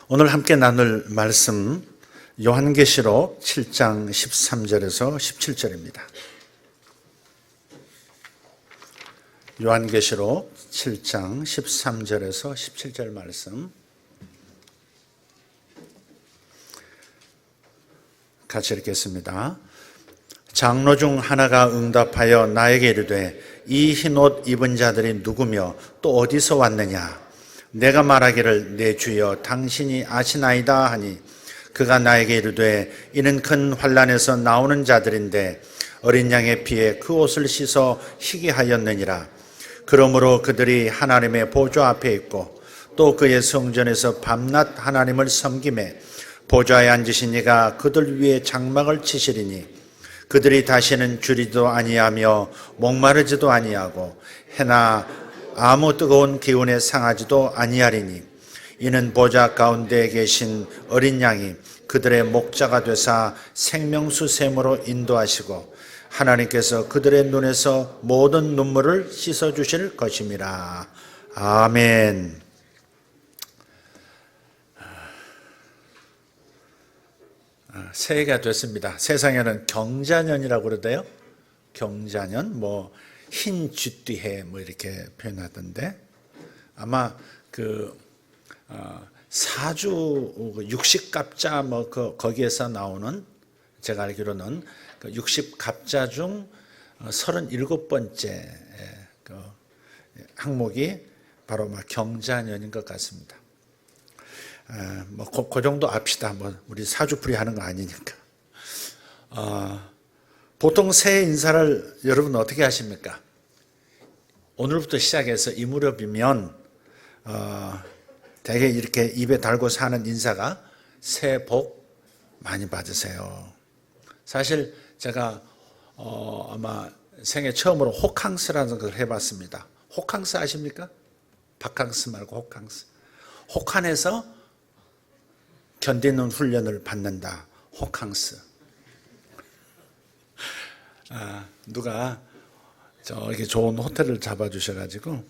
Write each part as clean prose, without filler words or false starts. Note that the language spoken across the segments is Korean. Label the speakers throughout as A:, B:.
A: 오늘 함께 나눌 말씀 요한계시록 7장 13절에서 17절입니다. 요한계시록 7장 13절에서 17절 말씀 같이 읽겠습니다. 장로 중 하나가 응답하여 나에게 이르되 이 흰옷 입은 자들이 누구며 또 어디서 왔느냐? 내가 말하기를 내 주여 당신이 아시나이다 하니 그가 나에게 이르되 이는 큰 환난에서 나오는 자들인데 어린 양의 피에 그 옷을 씻어 희게 하였느니라. 그러므로 그들이 하나님의 보좌 앞에 있고 또 그의 성전에서 밤낮 하나님을 섬기매 보좌에 앉으신 이가 그들 위에 장막을 치시리니 그들이 다시는 주리도 아니하며 목마르지도 아니하고 해나 아무 뜨거운 기운에 상하지도 아니하리니 이는 보좌 가운데 계신 어린 양이 그들의 목자가 되사 생명수 샘으로 인도하시고 하나님께서 그들의 눈에서 모든 눈물을 씻어주실 것임이라. 아멘. 새해가 됐습니다. 세상에는 경자년이라고 그러대요. 경자년, 흰 쥐띠해 이렇게 표현하던데 아마 사주 60갑자 거기에서 나오는 제가 알기로는 60갑자 중 37번째 항목이 바로 경자년인 것 같습니다. 그 정도 압시다. 우리 사주풀이 하는 거 아니니까. 보통 새해 인사를 여러분 어떻게 하십니까? 오늘부터 시작해서 이 무렵이면 대개 이렇게 입에 달고 사는 인사가 새해 복 많이 받으세요. 사실 제가 아마 생애 처음으로 호캉스라는 걸 해봤습니다. 호캉스 아십니까? 바캉스 말고 호캉스. 혹한에서 견디는 훈련을 받는다. 호캉스. 누가 이렇게 좋은 호텔을 잡아주셔가지고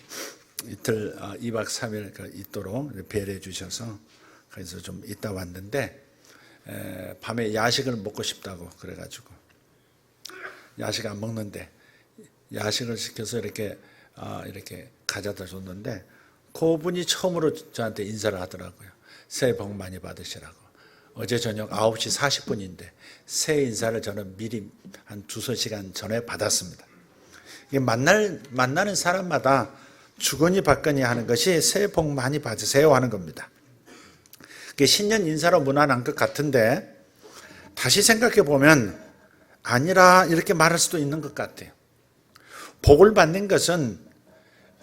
A: 이틀 2박 3일 있도록 배려해 주셔서 거기서 좀 있다 왔는데 밤에 야식을 먹고 싶다고 그래가지고 야식 안 먹는데 야식을 시켜서 이렇게 가져다 줬는데 그분이 처음으로 저한테 인사를 하더라고요. 새해 복 많이 받으시라고. 어제 저녁 9시 40분인데 새해 인사를 저는 미리 한 2-3시간 전에 받았습니다. 이게 만나는 사람마다 주거니 받거니 하는 것이 새해 복 많이 받으세요 하는 겁니다. 그게 신년 인사로 무난한 것 같은데 다시 생각해 보면 아니라 이렇게 말할 수도 있는 것 같아요. 복을 받는 것은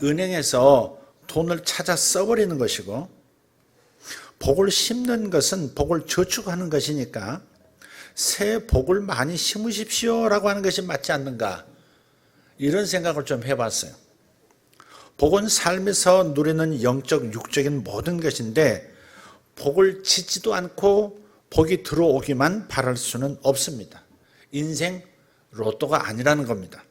A: 은행에서 돈을 찾아 써버리는 것이고 복을 심는 것은 복을 저축하는 것이니까 새해 복을 많이 심으십시오라고 하는 것이 맞지 않는가 이런 생각을 좀 해봤어요. 복은 삶에서 누리는 영적, 육적인 모든 것인데 복을 짓지도 않고 복이 들어오기만 바랄 수는 없습니다. 인생 로또가 아니라는 겁니다.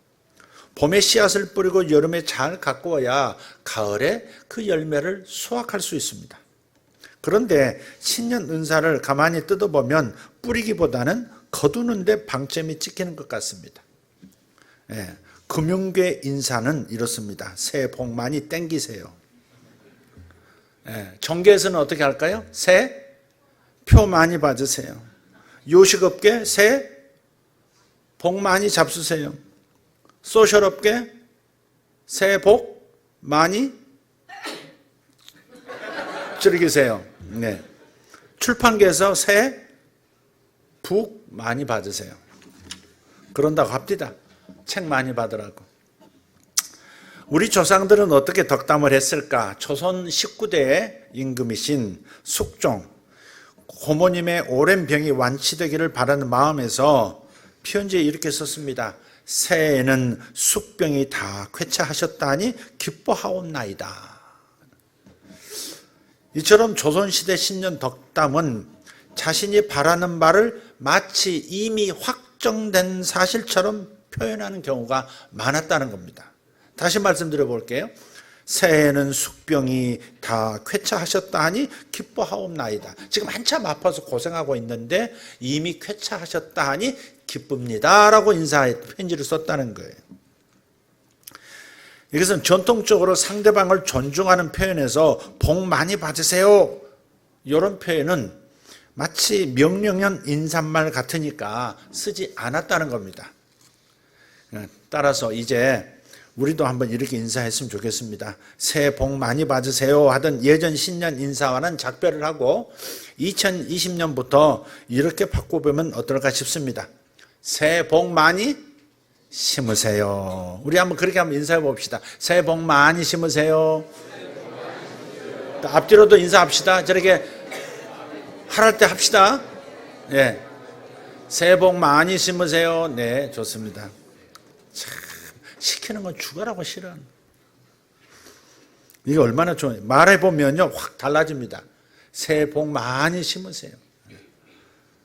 A: 봄에 씨앗을 뿌리고 여름에 잘 가꾸어야 가을에 그 열매를 수확할 수 있습니다. 그런데 신년 은사를 가만히 뜯어보면 뿌리기보다는 거두는데 방점이 찍히는 것 같습니다. 금융계 인사는 이렇습니다. 새해 복 많이 땡기세요. 정계에서는 어떻게 할까요? 새해 표 많이 받으세요. 요식업계 새해 복 많이 잡수세요. 소셜업계 새해 복 많이 즐기세요. 출판계에서 새해 복 많이 받으세요. 그런다고 합디다. 책 많이 받으라고. 우리 조상들은 어떻게 덕담을 했을까? 조선 19대의 임금이신 숙종 고모님의 오랜 병이 완치되기를 바라는 마음에서 편지에 이렇게 썼습니다. 새해에는 숙병이 다 쾌차하셨다니 기뻐하옵나이다. 이처럼 조선시대 신년 덕담은 자신이 바라는 바를 마치 이미 확정된 사실처럼 표현하는 경우가 많았다는 겁니다. 다시 말씀드려 볼게요. 새해에는 숙병이 다 쾌차하셨다 하니 기뻐하옵나이다. 지금 한참 아파서 고생하고 있는데 이미 쾌차하셨다 하니 기쁩니다 라고 인사 편지를 썼다는 거예요. 이것은 전통적으로 상대방을 존중하는 표현에서 복 많이 받으세요 이런 표현은 마치 명령형 인사말 같으니까 쓰지 않았다는 겁니다. 따라서 이제 우리도 한번 이렇게 인사했으면 좋겠습니다. 새해 복 많이 받으세요 하던 예전 신년 인사와는 작별을 하고 2020년부터 이렇게 바꿔보면 어떨까 싶습니다. 새해 복 많이 심으세요. 우리 한번 그렇게 한번 인사해 봅시다. 새해 복 많이 심으세요. 앞뒤로도 인사합시다. 저렇게 할할 때 합시다. 예. 새해 복 많이 심으세요. 네, 좋습니다. 참, 시키는 건 죽어라고 싫어. 이게 얼마나 좋아요. 말해보면요, 확 달라집니다. 새해 복 많이 심으세요.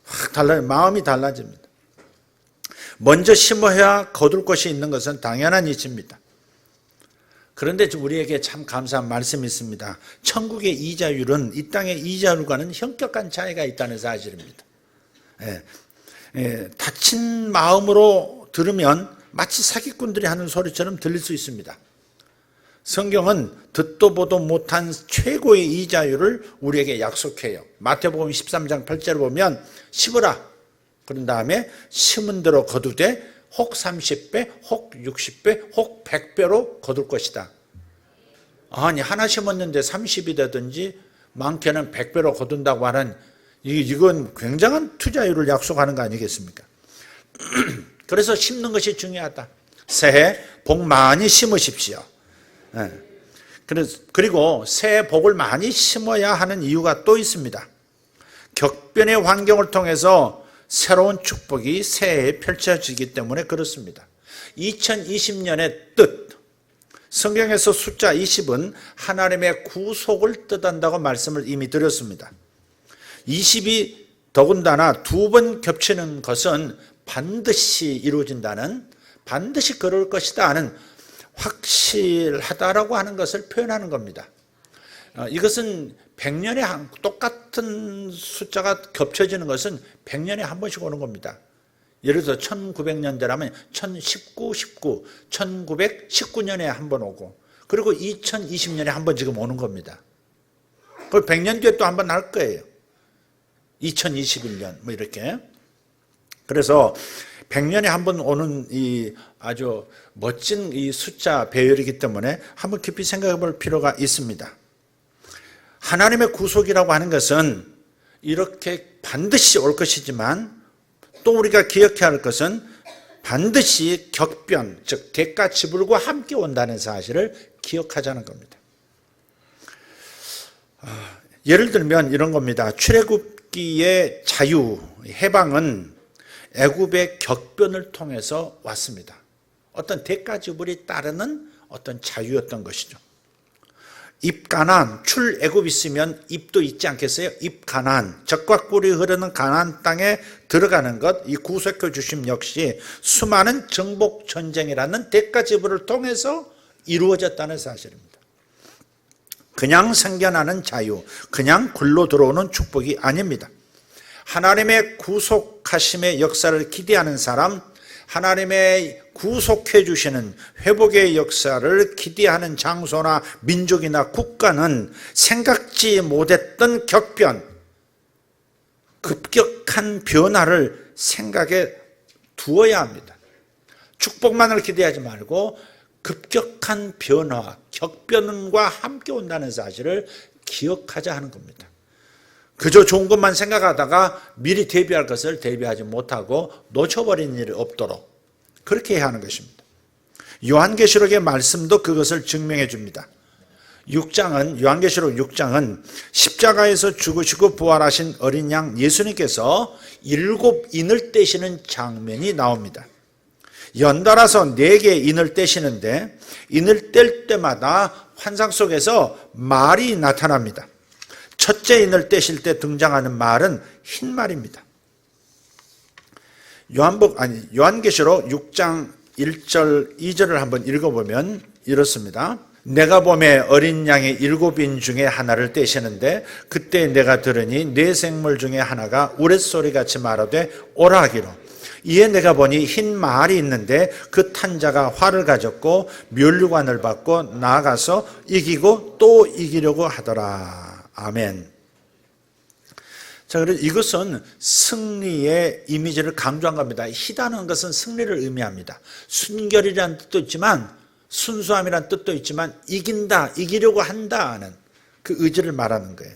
A: 확 달라요. 마음이 달라집니다. 먼저 심어야 거둘 것이 있는 것은 당연한 이치입니다. 그런데 우리에게 참 감사한 말씀이 있습니다. 천국의 이자율은 이 땅의 이자율과는 현격한 차이가 있다는 사실입니다. 다친 마음으로 들으면 마치 사기꾼들이 하는 소리처럼 들릴 수 있습니다. 성경은 듣도 보도 못한 최고의 이자율을 우리에게 약속해요. 마태복음 13장 8절을 보면 심으라. 그런 다음에 심은 대로 거두되 혹 30배, 혹 60배, 혹 100배로 거둘 것이다. 아니 하나 심었는데 30이 되든지 많게는 100배로 거둔다고 하는 이건 굉장한 투자율을 약속하는 거 아니겠습니까? 그래서 심는 것이 중요하다. 새해 복 많이 심으십시오. 그리고 새해 복을 많이 심어야 하는 이유가 또 있습니다. 격변의 환경을 통해서 새로운 축복이 새해에 펼쳐지기 때문에 그렇습니다. 2020년의 뜻, 성경에서 숫자 20은 하나님의 구속을 뜻한다고 말씀을 이미 드렸습니다. 20이 더군다나 두 번 겹치는 것은 반드시 이루어진다는, 반드시 그럴 것이다 하는 확실하다라고 하는 것을 표현하는 겁니다. 이것은 100년에 똑같은 숫자가 겹쳐지는 것은 100년에 한 번씩 오는 겁니다. 예를 들어 1900년대라면 1019, 19, 1919년에 한 번 오고 그리고 2020년에 한 번 지금 오는 겁니다. 그걸 100년 뒤에 또 한 번 할 거예요. 2021년 뭐 이렇게. 그래서 100년에 한 번 오는 이 아주 멋진 이 숫자 배열이기 때문에 한번 깊이 생각해 볼 필요가 있습니다. 하나님의 구속이라고 하는 것은 이렇게 반드시 올 것이지만 또 우리가 기억해야 할 것은 반드시 격변, 즉 대가 지불과 함께 온다는 사실을 기억하자는 겁니다. 예를 들면 이런 겁니다. 출애굽기의 자유, 해방은 애굽의 격변을 통해서 왔습니다. 어떤 대가 지불이 따르는 어떤 자유였던 것이죠. 입가나안, 출애굽 있으면 입도 있지 않겠어요? 입가나안, 젖과 꿀이 흐르는 가나안 땅에 들어가는 것, 이 구속해 주심 역시 수많은 정복 전쟁이라는 대가 지불을 통해서 이루어졌다는 사실입니다. 그냥 생겨나는 자유, 그냥 굴러 들어오는 축복이 아닙니다. 하나님의 구속하심의 역사를 기대하는 사람, 하나님의 구속해 주시는 회복의 역사를 기대하는 장소나 민족이나 국가는 생각지 못했던 격변, 급격한 변화를 생각에 두어야 합니다. 축복만을 기대하지 말고 급격한 변화, 격변과 함께 온다는 사실을 기억하자 하는 겁니다. 그저 좋은 것만 생각하다가 미리 대비할 것을 대비하지 못하고 놓쳐버리는 일이 없도록 그렇게 해야 하는 것입니다. 요한계시록의 말씀도 그것을 증명해 줍니다. 요한계시록 6장은 십자가에서 죽으시고 부활하신 어린 양 예수님께서 7인을 떼시는 장면이 나옵니다. 연달아서 4개 인을 떼시는데 인을 뗄 때마다 환상 속에서 말이 나타납니다. 첫째 인을 떼실 때 등장하는 말은 흰 말입니다. 요한계시록 6장 1절 2절을 한번 읽어보면 이렇습니다. 내가 봄에 어린 양의 7인 중에 하나를 떼시는데 그때 내가 들으니 네 생물 중에 하나가 우레소리같이 말하되 오라 하기로. 이에 내가 보니 흰 말이 있는데 그 탄 자가 활을 가졌고 면류관을 받고 나아가서 이기고 또 이기려고 하더라. 아멘. 자, 그래서 이것은 승리의 이미지를 강조한 겁니다. 희다는 것은 승리를 의미합니다. 순결이라는 뜻도 있지만, 순수함이라는 뜻도 있지만, 이긴다, 이기려고 한다는 그 의지를 말하는 거예요.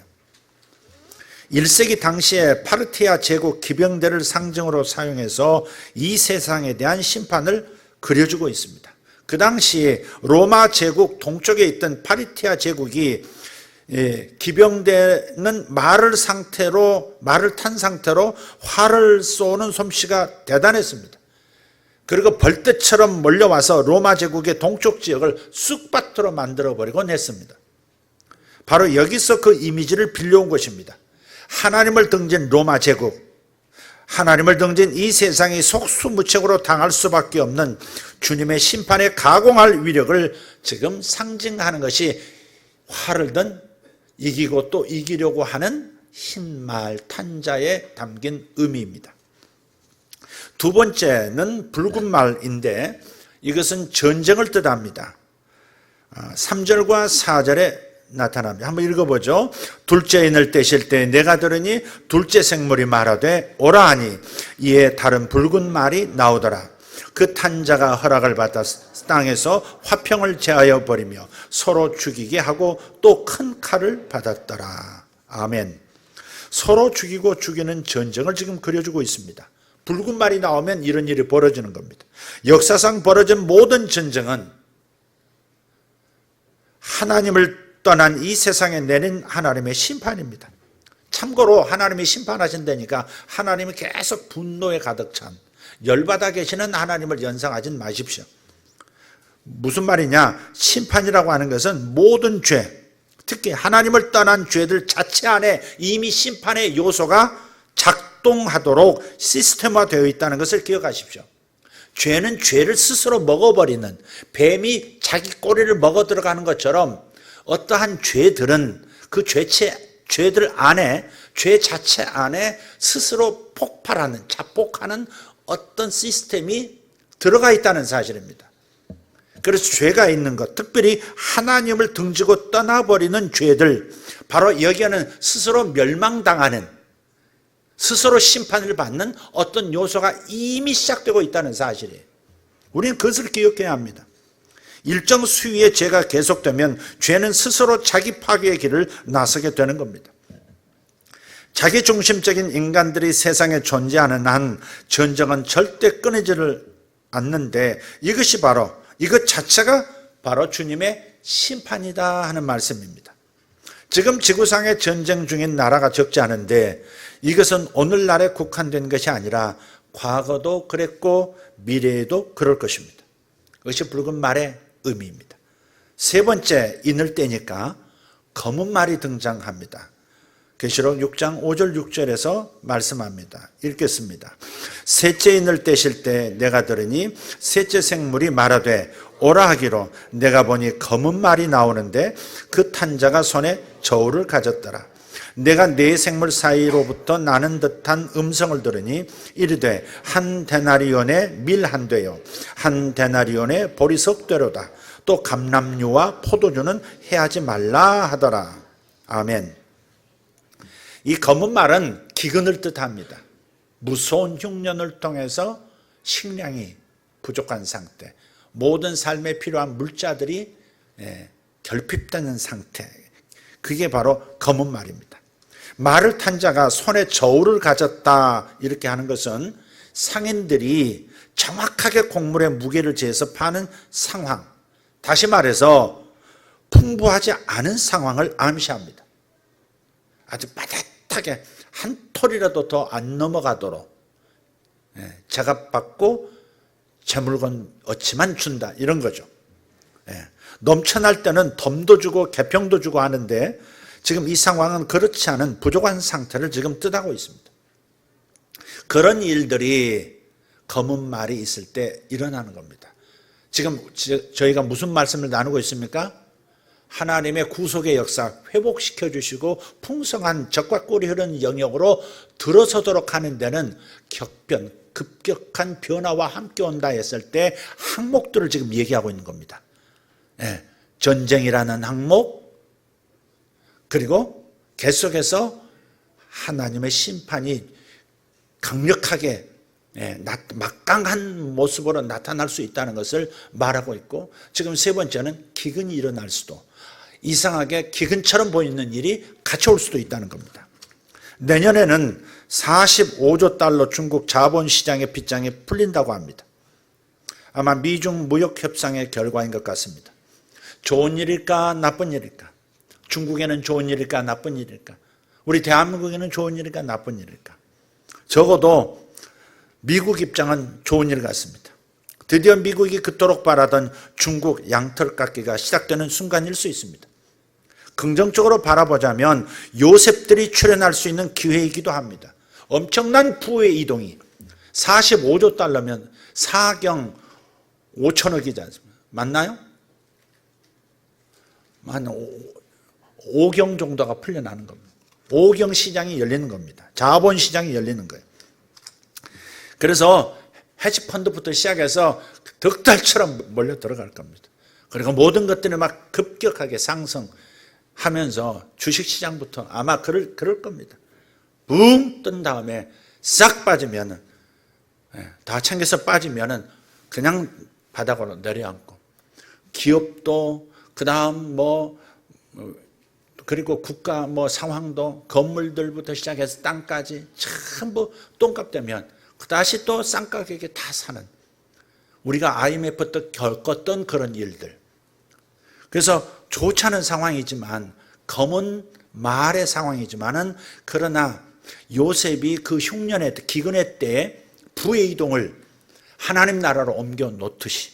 A: 1세기 당시에 파르티아 제국 기병대를 상징으로 사용해서 이 세상에 대한 심판을 그려주고 있습니다. 그 당시 로마 제국 동쪽에 있던 파르티아 제국이 기병대는 말을 탄 상태로 활을 쏘는 솜씨가 대단했습니다. 그리고 벌떼처럼 몰려와서 로마 제국의 동쪽 지역을 쑥밭으로 만들어버리곤 했습니다. 바로 여기서 그 이미지를 빌려온 것입니다. 하나님을 등진 로마 제국, 하나님을 등진 이 세상이 속수무책으로 당할 수밖에 없는 주님의 심판에 가공할 위력을 지금 상징하는 것이 활을 든 이기고 또 이기려고 하는 흰말 탄자에 담긴 의미입니다. 두 번째는 붉은 말인데 이것은 전쟁을 뜻합니다. 3절과 4절에 나타납니다. 한번 읽어보죠. 둘째 인을 떼실 때 내가 들으니 둘째 생물이 말하되 오라 하니 이에 다른 붉은 말이 나오더라. 그 탄자가 허락을 받아 땅에서 화평을 제하여 버리며 서로 죽이게 하고 또 큰 칼을 받았더라. 아멘. 서로 죽이고 죽이는 전쟁을 지금 그려주고 있습니다. 붉은 말이 나오면 이런 일이 벌어지는 겁니다. 역사상 벌어진 모든 전쟁은 하나님을 떠난 이 세상에 내린 하나님의 심판입니다. 참고로 하나님이 심판하신다니까 하나님이 계속 분노에 가득 찬 열받아 계시는 하나님을 연상하지 마십시오. 무슨 말이냐? 심판이라고 하는 것은 모든 죄, 특히 하나님을 떠난 죄들 자체 안에 이미 심판의 요소가 작동하도록 시스템화되어 있다는 것을 기억하십시오. 죄는 죄를 스스로 먹어버리는, 뱀이 자기 꼬리를 먹어 들어가는 것처럼 어떠한 죄들은 그 죄들 안에, 죄 자체 안에 스스로 폭발하는, 자폭하는 어떤 시스템이 들어가 있다는 사실입니다. 그래서 죄가 있는 것, 특별히 하나님을 등지고 떠나버리는 죄들, 바로 여기에는 스스로 멸망당하는, 스스로 심판을 받는 어떤 요소가 이미 시작되고 있다는 사실이에요. 우리는 그것을 기억해야 합니다. 일정 수위의 죄가 계속되면 죄는 스스로 자기 파괴의 길을 나서게 되는 겁니다. 자기 중심적인 인간들이 세상에 존재하는 한 전쟁은 절대 끊이지를 않는데 이것 자체가 바로 주님의 심판이다 하는 말씀입니다. 지금 지구상에 전쟁 중인 나라가 적지 않은데 이것은 오늘날에 국한된 것이 아니라 과거도 그랬고 미래에도 그럴 것입니다. 그것이 붉은 말의 의미입니다. 세 번째, 인을 떼니까 검은 말이 등장합니다. 계시록 6장 5절 6절에서 말씀합니다. 읽겠습니다. 셋째 인을 떼실 때 내가 들으니 셋째 생물이 말하되 오라 하기로 내가 보니 검은 말이 나오는데 그 탄자가 손에 저울을 가졌더라. 내가 네 생물 사이로부터 나는 듯한 음성을 들으니 이르되 한 데나리온의 밀 한 되요 한 데나리온의 보리석 되로다. 또 감람류와 포도주는 해하지 말라 하더라. 아멘. 이 검은 말은 기근을 뜻합니다. 무서운 흉년을 통해서 식량이 부족한 상태, 모든 삶에 필요한 물자들이 결핍되는 상태, 그게 바로 검은 말입니다. 말을 탄 자가 손에 저울을 가졌다 이렇게 하는 것은 상인들이 정확하게 곡물의 무게를 재서 파는 상황, 다시 말해서 풍부하지 않은 상황을 암시합니다. 아주 빠듯하게 한 톨이라도 더 안 넘어가도록 제값받고 제 물건 얻지만 준다 이런 거죠. 넘쳐날 때는 덤도 주고 개평도 주고 하는데 지금 이 상황은 그렇지 않은 부족한 상태를 지금 뜻하고 있습니다. 그런 일들이 검은 말이 있을 때 일어나는 겁니다. 지금 저희가 무슨 말씀을 나누고 있습니까? 하나님의 구속의 역사 회복시켜 주시고 풍성한 젖과 꿀이 흐르는 영역으로 들어서도록 하는 데는 급격한 변화와 함께 온다 했을 때 항목들을 지금 얘기하고 있는 겁니다. 전쟁이라는 항목, 그리고 계속해서 하나님의 심판이 강력하게 막강한 모습으로 나타날 수 있다는 것을 말하고 있고, 지금 세 번째는 기근이 일어날 수도, 이상하게 기근처럼 보이는 일이 같이 올 수도 있다는 겁니다. 내년에는 45조 달러 중국 자본시장의 빗장이 풀린다고 합니다. 아마 미중 무역협상의 결과인 것 같습니다. 좋은 일일까 나쁜 일일까? 중국에는 좋은 일일까 나쁜 일일까? 우리 대한민국에는 좋은 일일까 나쁜 일일까? 적어도 미국 입장은 좋은 일 같습니다. 드디어 미국이 그토록 바라던 중국 양털깎기가 시작되는 순간일 수 있습니다. 긍정적으로 바라보자면 요셉들이 출현할 수 있는 기회이기도 합니다. 엄청난 부의 이동이 45조 달러면 4경 5천억이지 않습니까? 맞나요? 한 5경 정도가 풀려나는 겁니다. 5경 시장이 열리는 겁니다. 자본 시장이 열리는 거예요. 그래서 헤지펀드부터 시작해서 득달처럼 몰려 들어갈 겁니다. 그리고 모든 것들이 막 급격하게 상승하면서 주식시장부터 아마 그럴 겁니다. 붕 뜬 다음에 싹 빠지면은, 다 챙겨서 빠지면은 그냥 바닥으로 내려앉고, 기업도 그 다음 그리고 국가 상황도 건물들부터 시작해서 땅까지 전부 똥값 되면 다시 또 쌍가격에 다 사는, 우리가 IMF 때 겪었던 그런 일들. 그래서 좋지 않은 상황이지만, 검은 말의 상황이지만은, 그러나 요셉이 그 흉년의 기근의 때에 부의 이동을 하나님 나라로 옮겨 놓듯이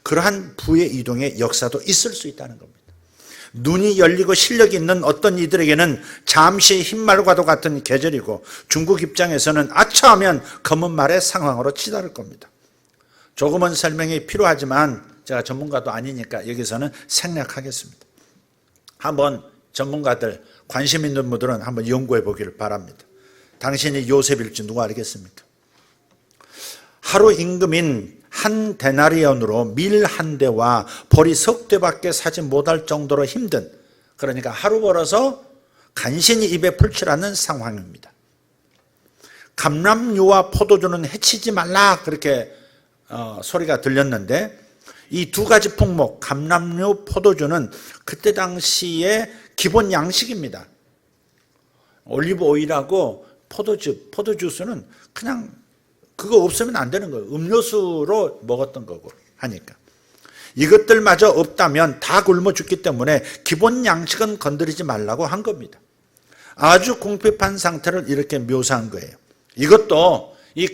A: 그러한 부의 이동의 역사도 있을 수 있다는 겁니다. 눈이 열리고 실력이 있는 어떤 이들에게는 잠시 흰말과도 같은 계절이고, 중국 입장에서는 아차하면 검은 말의 상황으로 치달을 겁니다. 조금은 설명이 필요하지만 제가 전문가도 아니니까 여기서는 생략하겠습니다. 한번 전문가들, 관심 있는 분들은 한번 연구해 보기를 바랍니다. 당신이 요셉일지 누가 알겠습니까? 하루 임금인 한 데나리온으로 밀 한 대와 보리 석 대밖에 사지 못할 정도로 힘든, 그러니까 하루 벌어서 간신히 입에 풀칠하는 상황입니다. 감람류와 포도주는 해치지 말라, 그렇게 소리가 들렸는데, 이 두 가지 품목, 감람류, 포도주는 그때 당시에 기본 양식입니다. 올리브 오일하고 포도주스는 그냥 그거 없으면 안 되는 거예요. 음료수로 먹었던 거고 하니까. 이것들마저 없다면 다 굶어 죽기 때문에 기본 양식은 건드리지 말라고 한 겁니다. 아주 궁핍한 상태를 이렇게 묘사한 거예요. 이것도 이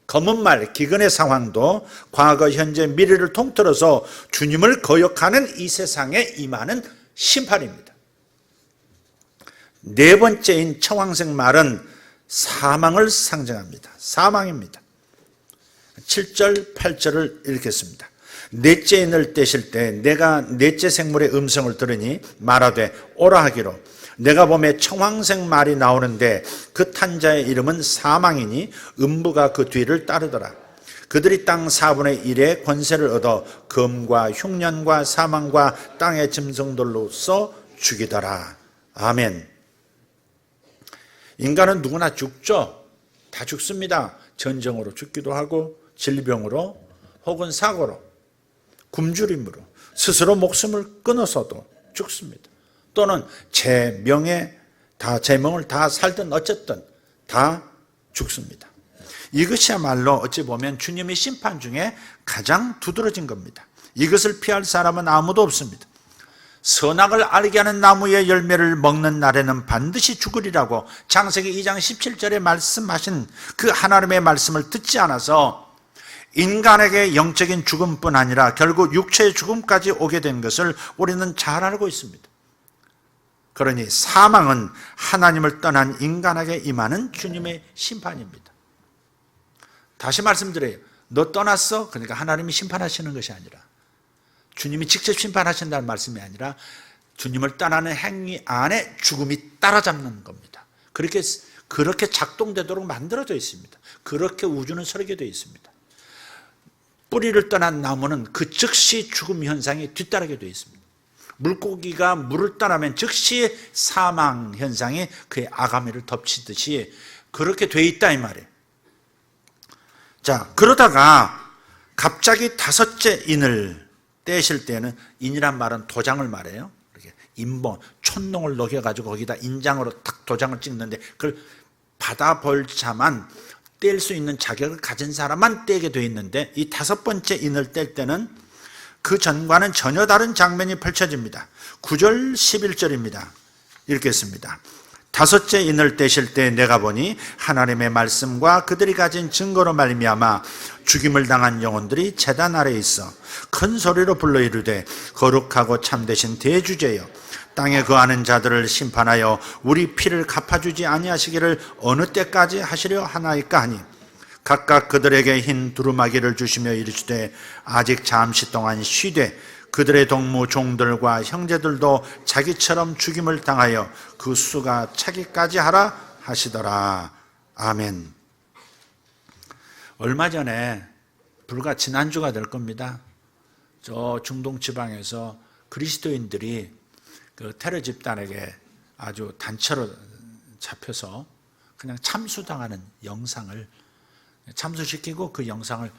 A: 검은 말, 기근의 상황도 과거, 현재, 미래를 통틀어서 주님을 거역하는 이 세상에 임하는 심판입니다. 네 번째인 청황색 말은 사망을 상징합니다. 사망입니다. 7절, 8절을 읽겠습니다. 넷째 인을 떼실 때 내가 넷째 생물의 음성을 들으니 말하되 오라 하기로, 내가 보매 청황색 말이 나오는데 그 탄 자의 이름은 사망이니 음부가 그 뒤를 따르더라. 그들이 땅 4분의 1의 권세를 얻어 검과 흉년과 사망과 땅의 짐승들로서 죽이더라. 아멘. 인간은 누구나 죽죠. 다 죽습니다. 전쟁으로 죽기도 하고, 질병으로, 혹은 사고로, 굶주림으로, 스스로 목숨을 끊어서도 죽습니다. 또는 제 명을 다 살든 어쨌든 다 죽습니다. 이것이야말로 어찌 보면 주님의 심판 중에 가장 두드러진 겁니다. 이것을 피할 사람은 아무도 없습니다. 선악을 알게 하는 나무의 열매를 먹는 날에는 반드시 죽으리라고 창세기 2장 17절에 말씀하신 그 하나님의 말씀을 듣지 않아서 인간에게 영적인 죽음뿐 아니라 결국 육체의 죽음까지 오게 된 것을 우리는 잘 알고 있습니다. 그러니 사망은 하나님을 떠난 인간에게 임하는 주님의 심판입니다. 다시 말씀드려요. 너 떠났어? 그러니까 하나님이 심판하시는 것이 아니라 주님이 직접 심판하신다는 말씀이 아니라 주님을 떠나는 행위 안에 죽음이 따라잡는 겁니다. 그렇게 작동되도록 만들어져 있습니다. 그렇게 우주는 설계되어 있습니다. 뿌리를 떠난 나무는 그 즉시 죽음 현상이 뒤따르게 되어 있습니다. 물고기가 물을 떠나면 즉시 사망 현상이 그의 아가미를 덮치듯이 그렇게 되어 있다 이 말이에요. 자, 그러다가 갑자기 다섯째 인을 떼실 때는, 인이란 말은 도장을 말해요. 이렇게 인봉, 촌농을 녹여가지고 거기다 인장으로 탁 도장을 찍는데 그걸 받아볼자만 뗄 수 있는 자격을 가진 사람만 떼게 되어 있는데, 이 다섯 번째 인을 뗄 때는 그 전과는 전혀 다른 장면이 펼쳐집니다. 9절 11절입니다. 읽겠습니다. 다섯째 인을 떼실 때 내가 보니 하나님의 말씀과 그들이 가진 증거로 말미암아 죽임을 당한 영혼들이 제단 아래에 있어 큰 소리로 불러 이르되 거룩하고 참되신 대주제여, 땅에 거하는 자들을 심판하여 우리 피를 갚아주지 아니하시기를 어느 때까지 하시려 하나이까 하니, 각각 그들에게 흰 두루마기를 주시며 이르시되 아직 잠시 동안 쉬되 그들의 동무 종들과 형제들도 자기처럼 죽임을 당하여 그 수가 차기까지 하라 하시더라. 아멘. 얼마 전에, 불과 지난주가 될 겁니다, 저 중동 지방에서 그리스도인들이 그 테러 집단에게 아주 단체로 잡혀서 그냥 참수당하는 영상을 참수시키고 그 영상을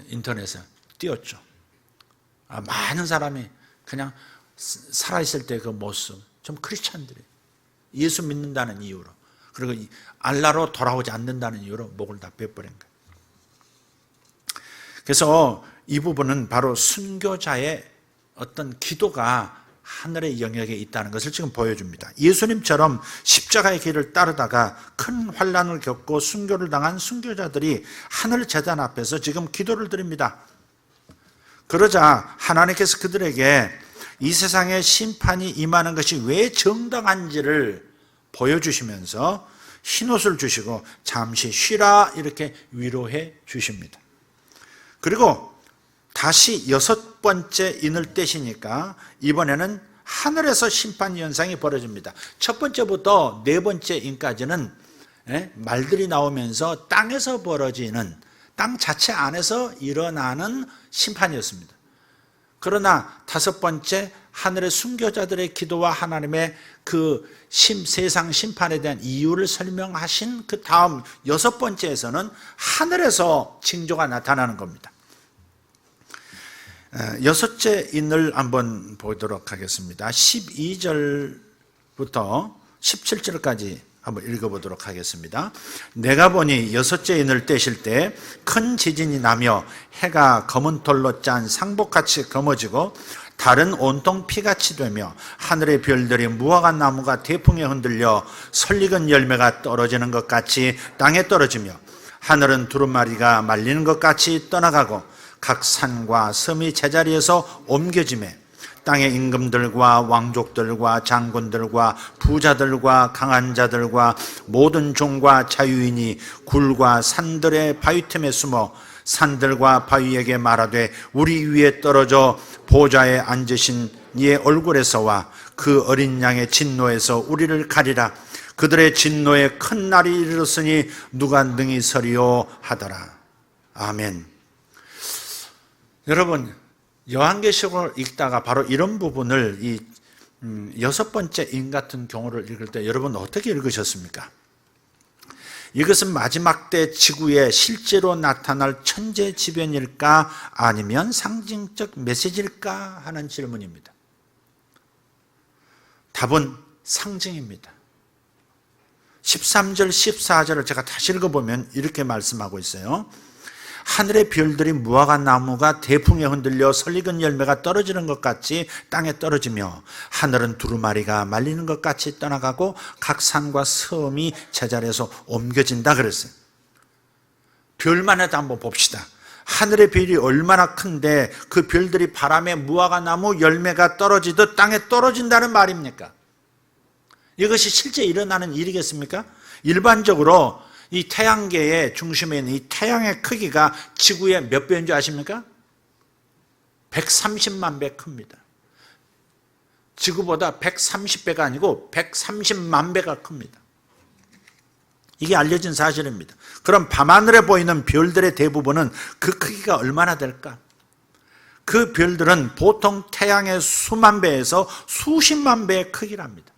A: 인터넷에 띄웠죠. 많은 사람이 그냥 살아있을 때 그 모습, 좀 크리스찬들이 예수 믿는다는 이유로, 그리고 알라로 돌아오지 않는다는 이유로 목을 다 베어버린 거예요. 그래서 이 부분은 바로 순교자의 어떤 기도가 하늘의 영역에 있다는 것을 지금 보여줍니다. 예수님처럼 십자가의 길을 따르다가 큰 환난을 겪고 순교를 당한 순교자들이 하늘 제단 앞에서 지금 기도를 드립니다. 그러자 하나님께서 그들에게 이 세상에 심판이 임하는 것이 왜 정당한지를 보여주시면서 흰옷을 주시고 잠시 쉬라 이렇게 위로해 주십니다. 그리고 다시 여섯 번째 인을 떼시니까 이번에는 하늘에서 심판 현상이 벌어집니다. 첫 번째부터 네 번째 인까지는 말들이 나오면서 땅에서 벌어지는, 땅 자체 안에서 일어나는 심판이었습니다. 그러나 다섯 번째, 하늘의 순교자들의 기도와 하나님의 그 세상 심판에 대한 이유를 설명하신 그 다음 여섯 번째에서는 하늘에서 징조가 나타나는 겁니다. 여섯째 인을 한번 보도록 하겠습니다. 12절부터 17절까지 한번 읽어보도록 하겠습니다. 내가 보니 여섯째 인을 떼실 때 큰 지진이 나며 해가 검은 돌로 짠 상복같이 검어지고 달은 온통 피같이 되며 하늘의 별들이 무화과 나무가 대풍에 흔들려 설익은 열매가 떨어지는 것 같이 땅에 떨어지며 하늘은 두루마리가 말리는 것 같이 떠나가고 각 산과 섬이 제자리에서 옮겨지매 땅의 임금들과 왕족들과 장군들과 부자들과 강한 자들과 모든 종과 자유인이 굴과 산들의 바위 틈에 숨어 산들과 바위에게 말하되 우리 위에 떨어져 보좌에 앉으신 이의 얼굴에서와 그 어린 양의 진노에서 우리를 가리라. 그들의 진노에 큰 날이 이르렀으니 누가 능히 서리요 하더라. 아멘. 여러분, 요한계시록을 읽다가 바로 이런 부분을, 이 여섯 번째 인 같은 경우를 읽을 때 여러분 어떻게 읽으셨습니까? 이것은 마지막 때 지구에 실제로 나타날 천재지변일까 아니면 상징적 메시지일까 하는 질문입니다. 답은 상징입니다. 13절 14절을 제가 다시 읽어보면 이렇게 말씀하고 있어요. 하늘의 별들이 무화과 나무가 대풍에 흔들려 설익은 열매가 떨어지는 것 같이 땅에 떨어지며 하늘은 두루마리가 말리는 것 같이 떠나가고 각 산과 섬이 제자리에서 옮겨진다 그랬어요. 별만 해도 한번 봅시다. 하늘의 별이 얼마나 큰데 그 별들이 바람에 무화과 나무 열매가 떨어지듯 땅에 떨어진다는 말입니까? 이것이 실제 일어나는 일이겠습니까? 일반적으로 이 태양계의 중심에 있는 이 태양의 크기가 지구의 몇 배인 줄 아십니까? 130만 배 큽니다. 지구보다 130배가 아니고 130만 배가 큽니다. 이게 알려진 사실입니다. 그럼 밤하늘에 보이는 별들의 대부분은 그 크기가 얼마나 될까? 그 별들은 보통 태양의 수만 배에서 수십만 배의 크기랍니다.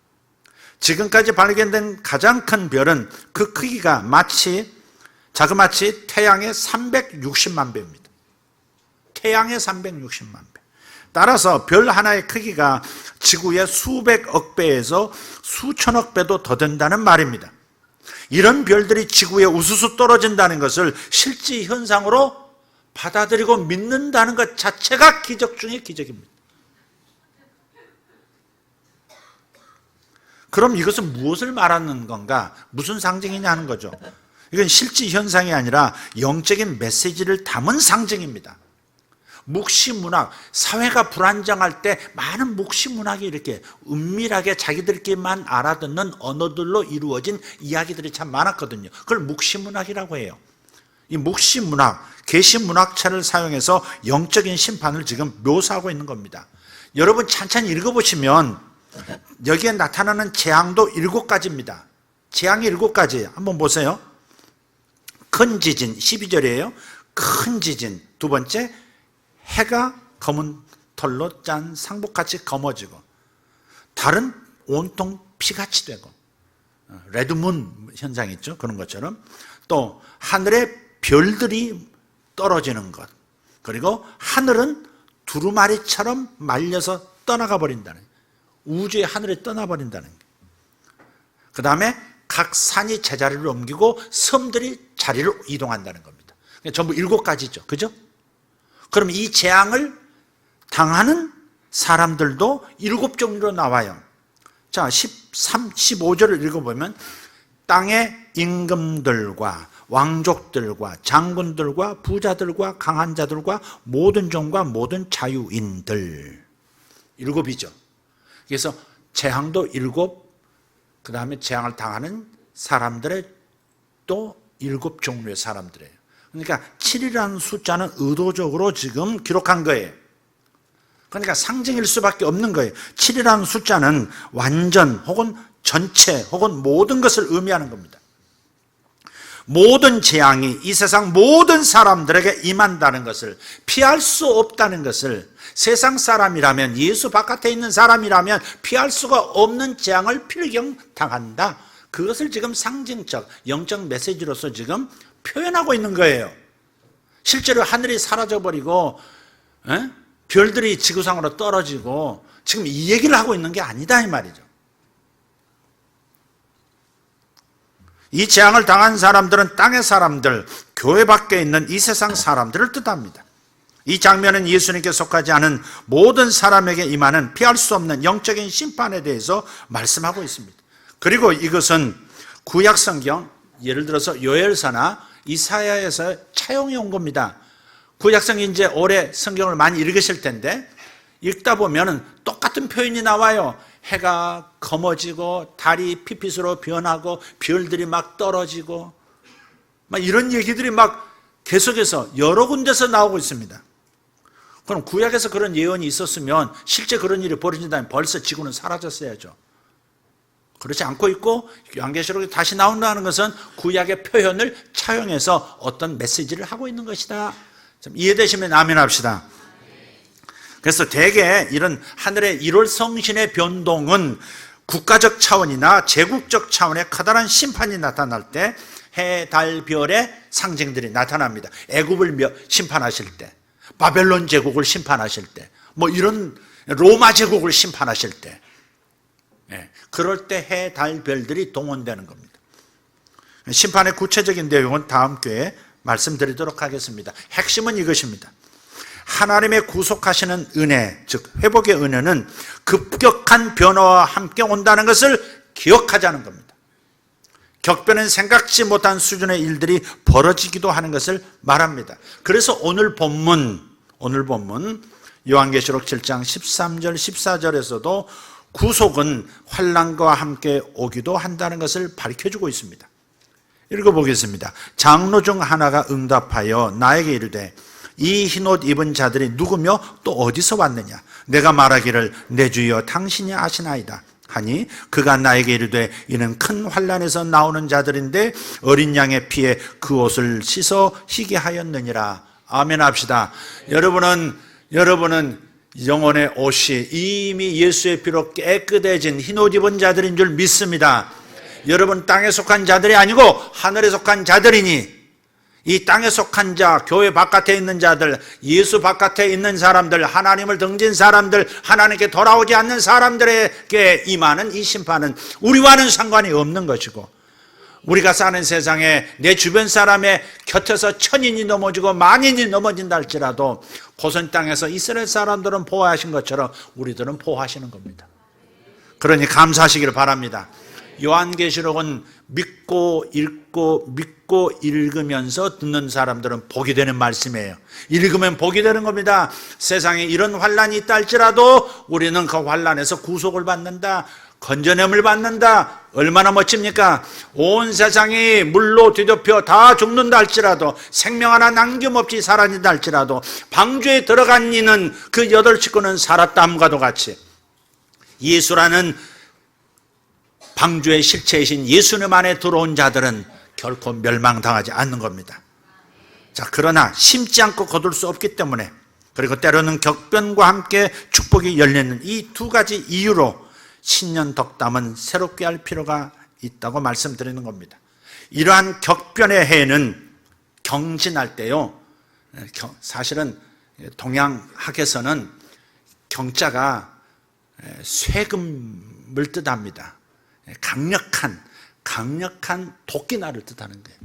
A: 지금까지 발견된 가장 큰 별은 그 크기가 자그마치 태양의 360만 배입니다. 태양의 360만 배. 따라서 별 하나의 크기가 지구의 수백억 배에서 수천억 배도 더 된다는 말입니다. 이런 별들이 지구에 우수수 떨어진다는 것을 실제 현상으로 받아들이고 믿는다는 것 자체가 기적 중의 기적입니다. 그럼 이것은 무엇을 말하는 건가? 무슨 상징이냐 하는 거죠. 이건 실제 현상이 아니라 영적인 메시지를 담은 상징입니다. 묵시문학, 사회가 불안정할 때 많은 묵시문학이 이렇게 은밀하게 자기들끼리만 알아듣는 언어들로 이루어진 이야기들이 참 많았거든요. 그걸 묵시문학이라고 해요. 이 묵시문학, 계시문학차를 사용해서 영적인 심판을 지금 묘사하고 있는 겁니다. 여러분 찬찬히 읽어보시면 여기에 나타나는 재앙도 7가지입니다. 재앙이 7가지예요. 한번 보세요. 큰 지진, 12절이에요. 큰 지진. 두 번째, 해가 검은 털로 짠 상복같이 검어지고 달은 온통 피같이 되고 레드문 현상이 있죠. 그런 것처럼 또 하늘에 별들이 떨어지는 것, 그리고 하늘은 두루마리처럼 말려서 떠나가 버린다는, 우주의 하늘에 떠나버린다는 게. 그 다음에 각 산이 제자리를 옮기고 섬들이 자리를 이동한다는 겁니다. 전부 7가지죠. 그죠? 그럼 이 재앙을 당하는 사람들도 7종류로 나와요. 자, 15절을 읽어보면 땅의 임금들과 왕족들과 장군들과 부자들과 강한 자들과 모든 종과 모든 자유인들. 7이죠. 그래서 재앙도 7, 그 다음에 재앙을 당하는 사람들의 또 7종류의 사람들이에요. 그러니까 7이라는 숫자는 의도적으로 지금 기록한 거예요. 그러니까 상징일 수밖에 없는 거예요. 7이라는 숫자는 완전 혹은 전체 혹은 모든 것을 의미하는 겁니다. 모든 재앙이 이 세상 모든 사람들에게 임한다는 것을, 피할 수 없다는 것을, 세상 사람이라면, 예수 바깥에 있는 사람이라면 피할 수가 없는 재앙을 필경 당한다. 그것을 지금 상징적, 영적 메시지로서 지금 표현하고 있는 거예요. 실제로 하늘이 사라져버리고 별들이 지구상으로 떨어지고 지금 이 얘기를 하고 있는 게 아니다 이 말이죠. 이 재앙을 당한 사람들은 땅의 사람들, 교회 밖에 있는 이 세상 사람들을 뜻합니다. 이 장면은 예수님께 속하지 않은 모든 사람에게 임하는 피할 수 없는 영적인 심판에 대해서 말씀하고 있습니다. 그리고 이것은 구약 성경, 예를 들어서 요엘서나 이사야에서 차용해 온 겁니다. 구약성이 이제 오래 성경을 많이 읽으실 텐데 읽다 보면 똑같은 표현이 나와요. 해가 검어지고 달이 피빛으로 변하고 별들이 막 떨어지고 막 이런 얘기들이 막 계속해서 여러 군데서 나오고 있습니다. 그럼 구약에서 그런 예언이 있었으면 실제 그런 일이 벌어진다면 벌써 지구는 사라졌어야죠. 그렇지 않고 있고 요한계시록에 다시 나온다는 것은 구약의 표현을 차용해서 어떤 메시지를 하고 있는 것이다. 좀 이해되시면 아멘 합시다. 그래서 대개 이런 하늘의 1월 성신의 변동은 국가적 차원이나 제국적 차원의 커다란 심판이 나타날 때 해, 달, 별의 상징들이 나타납니다. 애굽을 심판하실 때, 바벨론 제국을 심판하실 때, 뭐 이런 로마 제국을 심판하실 때, 그럴 때 해, 달, 별들이 동원되는 겁니다. 심판의 구체적인 내용은 다음 기회에 말씀드리도록 하겠습니다. 핵심은 이것입니다. 하나님의 구속하시는 은혜, 즉 회복의 은혜는 급격한 변화와 함께 온다는 것을 기억하자는 겁니다. 격변은 생각지 못한 수준의 일들이 벌어지기도 하는 것을 말합니다. 그래서 오늘 본문 요한계시록 7장 13절 14절에서도 구속은 환난과 함께 오기도 한다는 것을 밝혀주고 있습니다. 읽어보겠습니다. 장로 중 하나가 응답하여 나에게 이르되 이 흰옷 입은 자들이 누구며 또 어디서 왔느냐? 내가 말하기를 내 주여 당신이 아시나이다 하니 그가 나에게 이르되 이는 큰 환난에서 나오는 자들인데 어린 양의 피에 그 옷을 씻어 희게 하였느니라. 아멘 합시다. 여러분은 영혼의 옷이 이미 예수의 피로 깨끗해진 흰옷 입은 자들인 줄 믿습니다. 여러분 땅에 속한 자들이 아니고 하늘에 속한 자들이니 이 땅에 속한 자, 교회 바깥에 있는 자들, 예수 바깥에 있는 사람들, 하나님을 등진 사람들, 하나님께 돌아오지 않는 사람들에게 임하는 이 심판은 우리와는 상관이 없는 것이고, 우리가 사는 세상에 내 주변 사람의 곁에서 1000인이 넘어지고 10,000인이 넘어진다 할지라도 고선 땅에서 이스라엘 사람들은 보호하신 것처럼 우리들은 보호하시는 겁니다. 그러니 감사하시기를 바랍니다. 요한계시록은 믿고 읽으면서 듣는 사람들은 복이 되는 말씀이에요. 읽으면 복이 되는 겁니다. 세상에 이런 환난이 있다 할지라도 우리는 그 환난에서 구속을 받는다, 건져냄을 받는다. 얼마나 멋집니까? 온 세상이 물로 뒤덮여 다 죽는다 할지라도, 생명 하나 남김없이 사라진다 할지라도 방주에 들어간 이는 그 8 식구는 살았다함과도 같이 예수라는 방주의 실체이신 예수님 안에 들어온 자들은 결코 멸망당하지 않는 겁니다. 자, 그러나 심지 않고 거둘 수 없기 때문에, 그리고 때로는 격변과 함께 축복이 열리는 이 2가지 이유로 신년 덕담은 새롭게 할 필요가 있다고 말씀드리는 겁니다. 이러한 격변의 해에는 경진할 때요, 사실은 동양학에서는 경자가 쇠금을 뜻합니다. 강력한 도끼날을 뜻하는 거예요.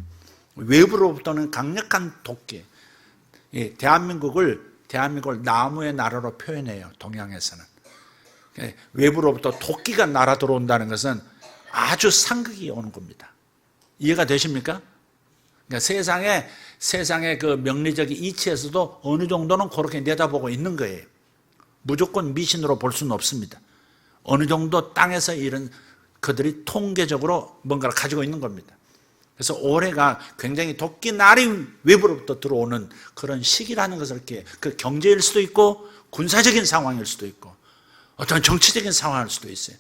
A: 외부로부터는 강력한 도끼. 대한민국을 나무의 나라로 표현해요. 동양에서는. 외부로부터 도끼가 날아 들어온다는 것은 아주 상극이 오는 겁니다. 이해가 되십니까? 그러니까 세상의 그 명리적인 이치에서도 어느 정도는 그렇게 내다보고 있는 거예요. 무조건 미신으로 볼 수는 없습니다. 어느 정도 땅에서 이런 그들이 통계적으로 뭔가를 가지고 있는 겁니다. 그래서 올해가 굉장히 도끼날이 외부로부터 들어오는 그런 시기라는 것을 이렇게, 그 경제일 수도 있고 군사적인 상황일 수도 있고 어떤 정치적인 상황일 수도 있어요.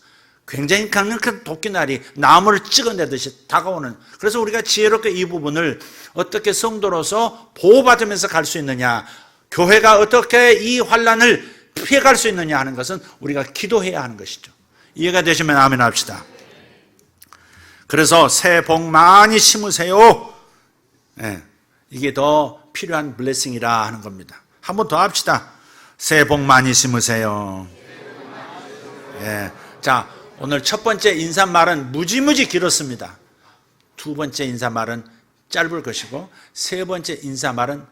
A: 굉장히 강력한 도끼날이 나무를 찍어내듯이 다가오는, 그래서 우리가 지혜롭게 이 부분을 어떻게 성도로서 보호받으면서 갈 수 있느냐, 교회가 어떻게 이 환난을 피해갈 수 있느냐 하는 것은 우리가 기도해야 하는 것이죠. 이해가 되시면 아멘 합시다. 그래서 새해 복 많이 심으세요. 이게 더 필요한 블레싱이라 하는 겁니다. 한 번 더 합시다. 새해 복 많이 심으세요. 자, 오늘 첫 번째 인사말은 무지무지 길었습니다. 2번째 인사말은 짧을 것이고, 3번째 인사말은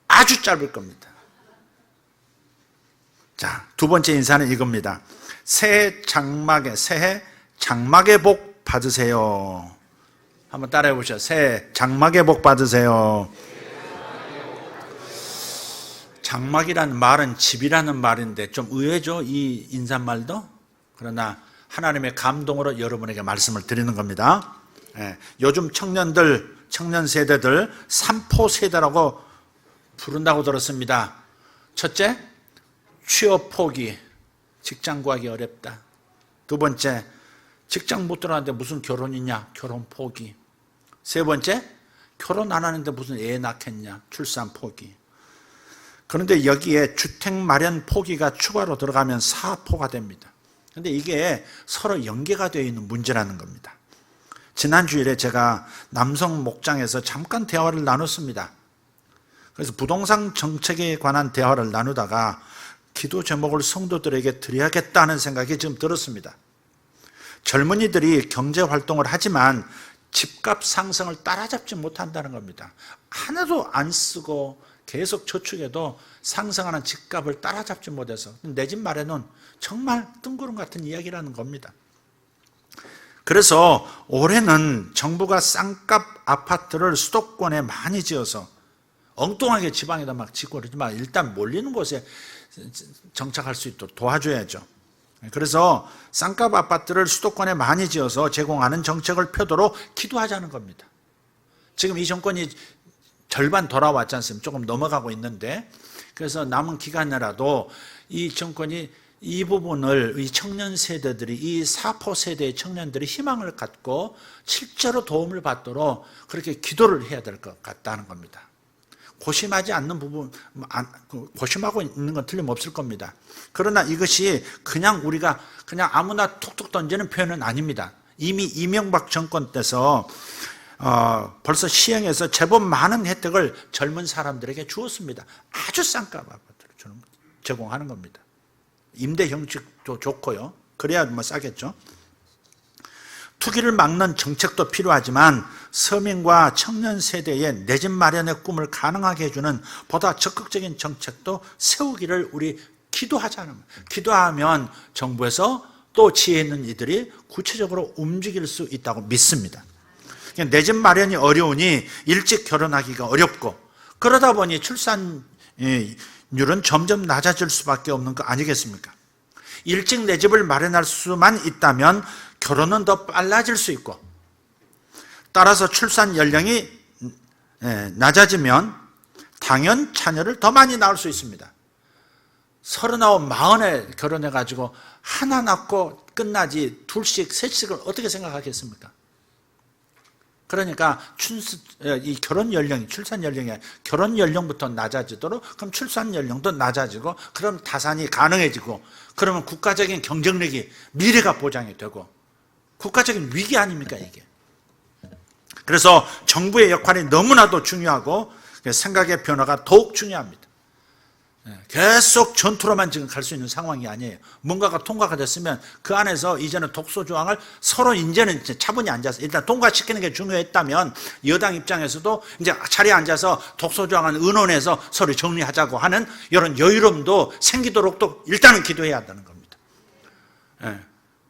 A: 아주 짧을 겁니다. 자, 2번째 인사는 이겁니다. 새해 장막의 복 받으세요. 한번 따라해 보시죠. 새해 장막의 복 받으세요. 장막이라는 말은 집이라는 말인데 좀 의외죠, 이 인사말도. 그러나 하나님의 감동으로 여러분에게 말씀을 드리는 겁니다. 요즘 청년 세대들 3포 세대라고 부른다고 들었습니다. 첫째, 취업 포기, 직장 구하기 어렵다. 2번째, 직장 못 들어가는데 무슨 결혼이냐, 결혼 포기. 3번째, 결혼 안 하는데 무슨 애 낳겠냐, 출산 포기. 그런데 여기에 주택 마련 포기가 추가로 들어가면 4포가 됩니다. 그런데 이게 서로 연계가 되어 있는 문제라는 겁니다. 지난 주일에 제가 남성 목장에서 잠깐 대화를 나눴습니다. 그래서 부동산 정책에 관한 대화를 나누다가 기도 제목을 성도들에게 드려야겠다는 생각이 지금 들었습니다. 젊은이들이 경제활동을 하지만 집값 상승을 따라잡지 못한다는 겁니다. 하나도 안 쓰고 계속 저축해도 상승하는 집값을 따라잡지 못해서 내 집 마련은 정말 뜬구름 같은 이야기라는 겁니다. 그래서 올해는 정부가 쌍값 아파트를 수도권에 많이 지어서 엉뚱하게 지방에다 막 짓고 그러지만 일단 몰리는 곳에 정착할 수 있도록 도와줘야죠. 그래서 쌍값 아파트를 수도권에 많이 지어서 제공하는 정책을 펴도록 기도하자는 겁니다. 지금 이 정권이 절반 돌아왔지 않습니까? 조금 넘어가고 있는데, 그래서 남은 기간이라도 이 정권이 이 부분을 이 청년 세대들이, 이 사포 세대의 청년들이 희망을 갖고 실제로 도움을 받도록 그렇게 기도를 해야 될 것 같다는 겁니다. 고심하지 않는 부분, 고심하고 있는 건 틀림없을 겁니다. 그러나 이것이 그냥 우리가 그냥 아무나 툭툭 던지는 표현은 아닙니다. 이미 이명박 정권 때서 벌써 시행해서 제법 많은 혜택을 젊은 사람들에게 주었습니다. 아주 싼 값을 제공하는 겁니다. 임대 형식도 좋고요. 그래야 뭐 싸겠죠. 투기를 막는 정책도 필요하지만 서민과 청년 세대의 내 집 마련의 꿈을 가능하게 해주는 보다 적극적인 정책도 세우기를 우리 기도하자는 거예요. 기도하면 정부에서 또 지혜 있는 이들이 구체적으로 움직일 수 있다고 믿습니다. 내 집 마련이 어려우니 일찍 결혼하기가 어렵고, 그러다 보니 출산율은 점점 낮아질 수밖에 없는 거 아니겠습니까? 일찍 내 집을 마련할 수만 있다면 결혼은 더 빨라질 수 있고, 따라서 출산 연령이 낮아지면 당연 자녀를 더 많이 낳을 수 있습니다. 39, 40에 결혼해가지고 하나 낳고 끝나지 둘씩, 셋씩을 어떻게 생각하겠습니까? 그러니까 이 결혼 연령이, 출산 연령이 결혼 연령부터 낮아지도록, 그럼 출산 연령도 낮아지고, 그럼 다산이 가능해지고, 그러면 국가적인 경쟁력이, 미래가 보장이 되고, 국가적인 위기 아닙니까 이게? 그래서 정부의 역할이 너무나도 중요하고 생각의 변화가 더욱 중요합니다. 계속 전투로만 지금 갈 수 있는 상황이 아니에요. 뭔가가 통과가 됐으면 그 안에서 이제는 독소 조항을 서로 이제는 차분히 앉아서 일단 통과시키는 게 중요했다면, 여당 입장에서도 이제 자리에 앉아서 독소 조항을 의논해서 서로 정리하자고 하는 이런 여유로움도 생기도록 또 일단은 기도해야 한다는 겁니다.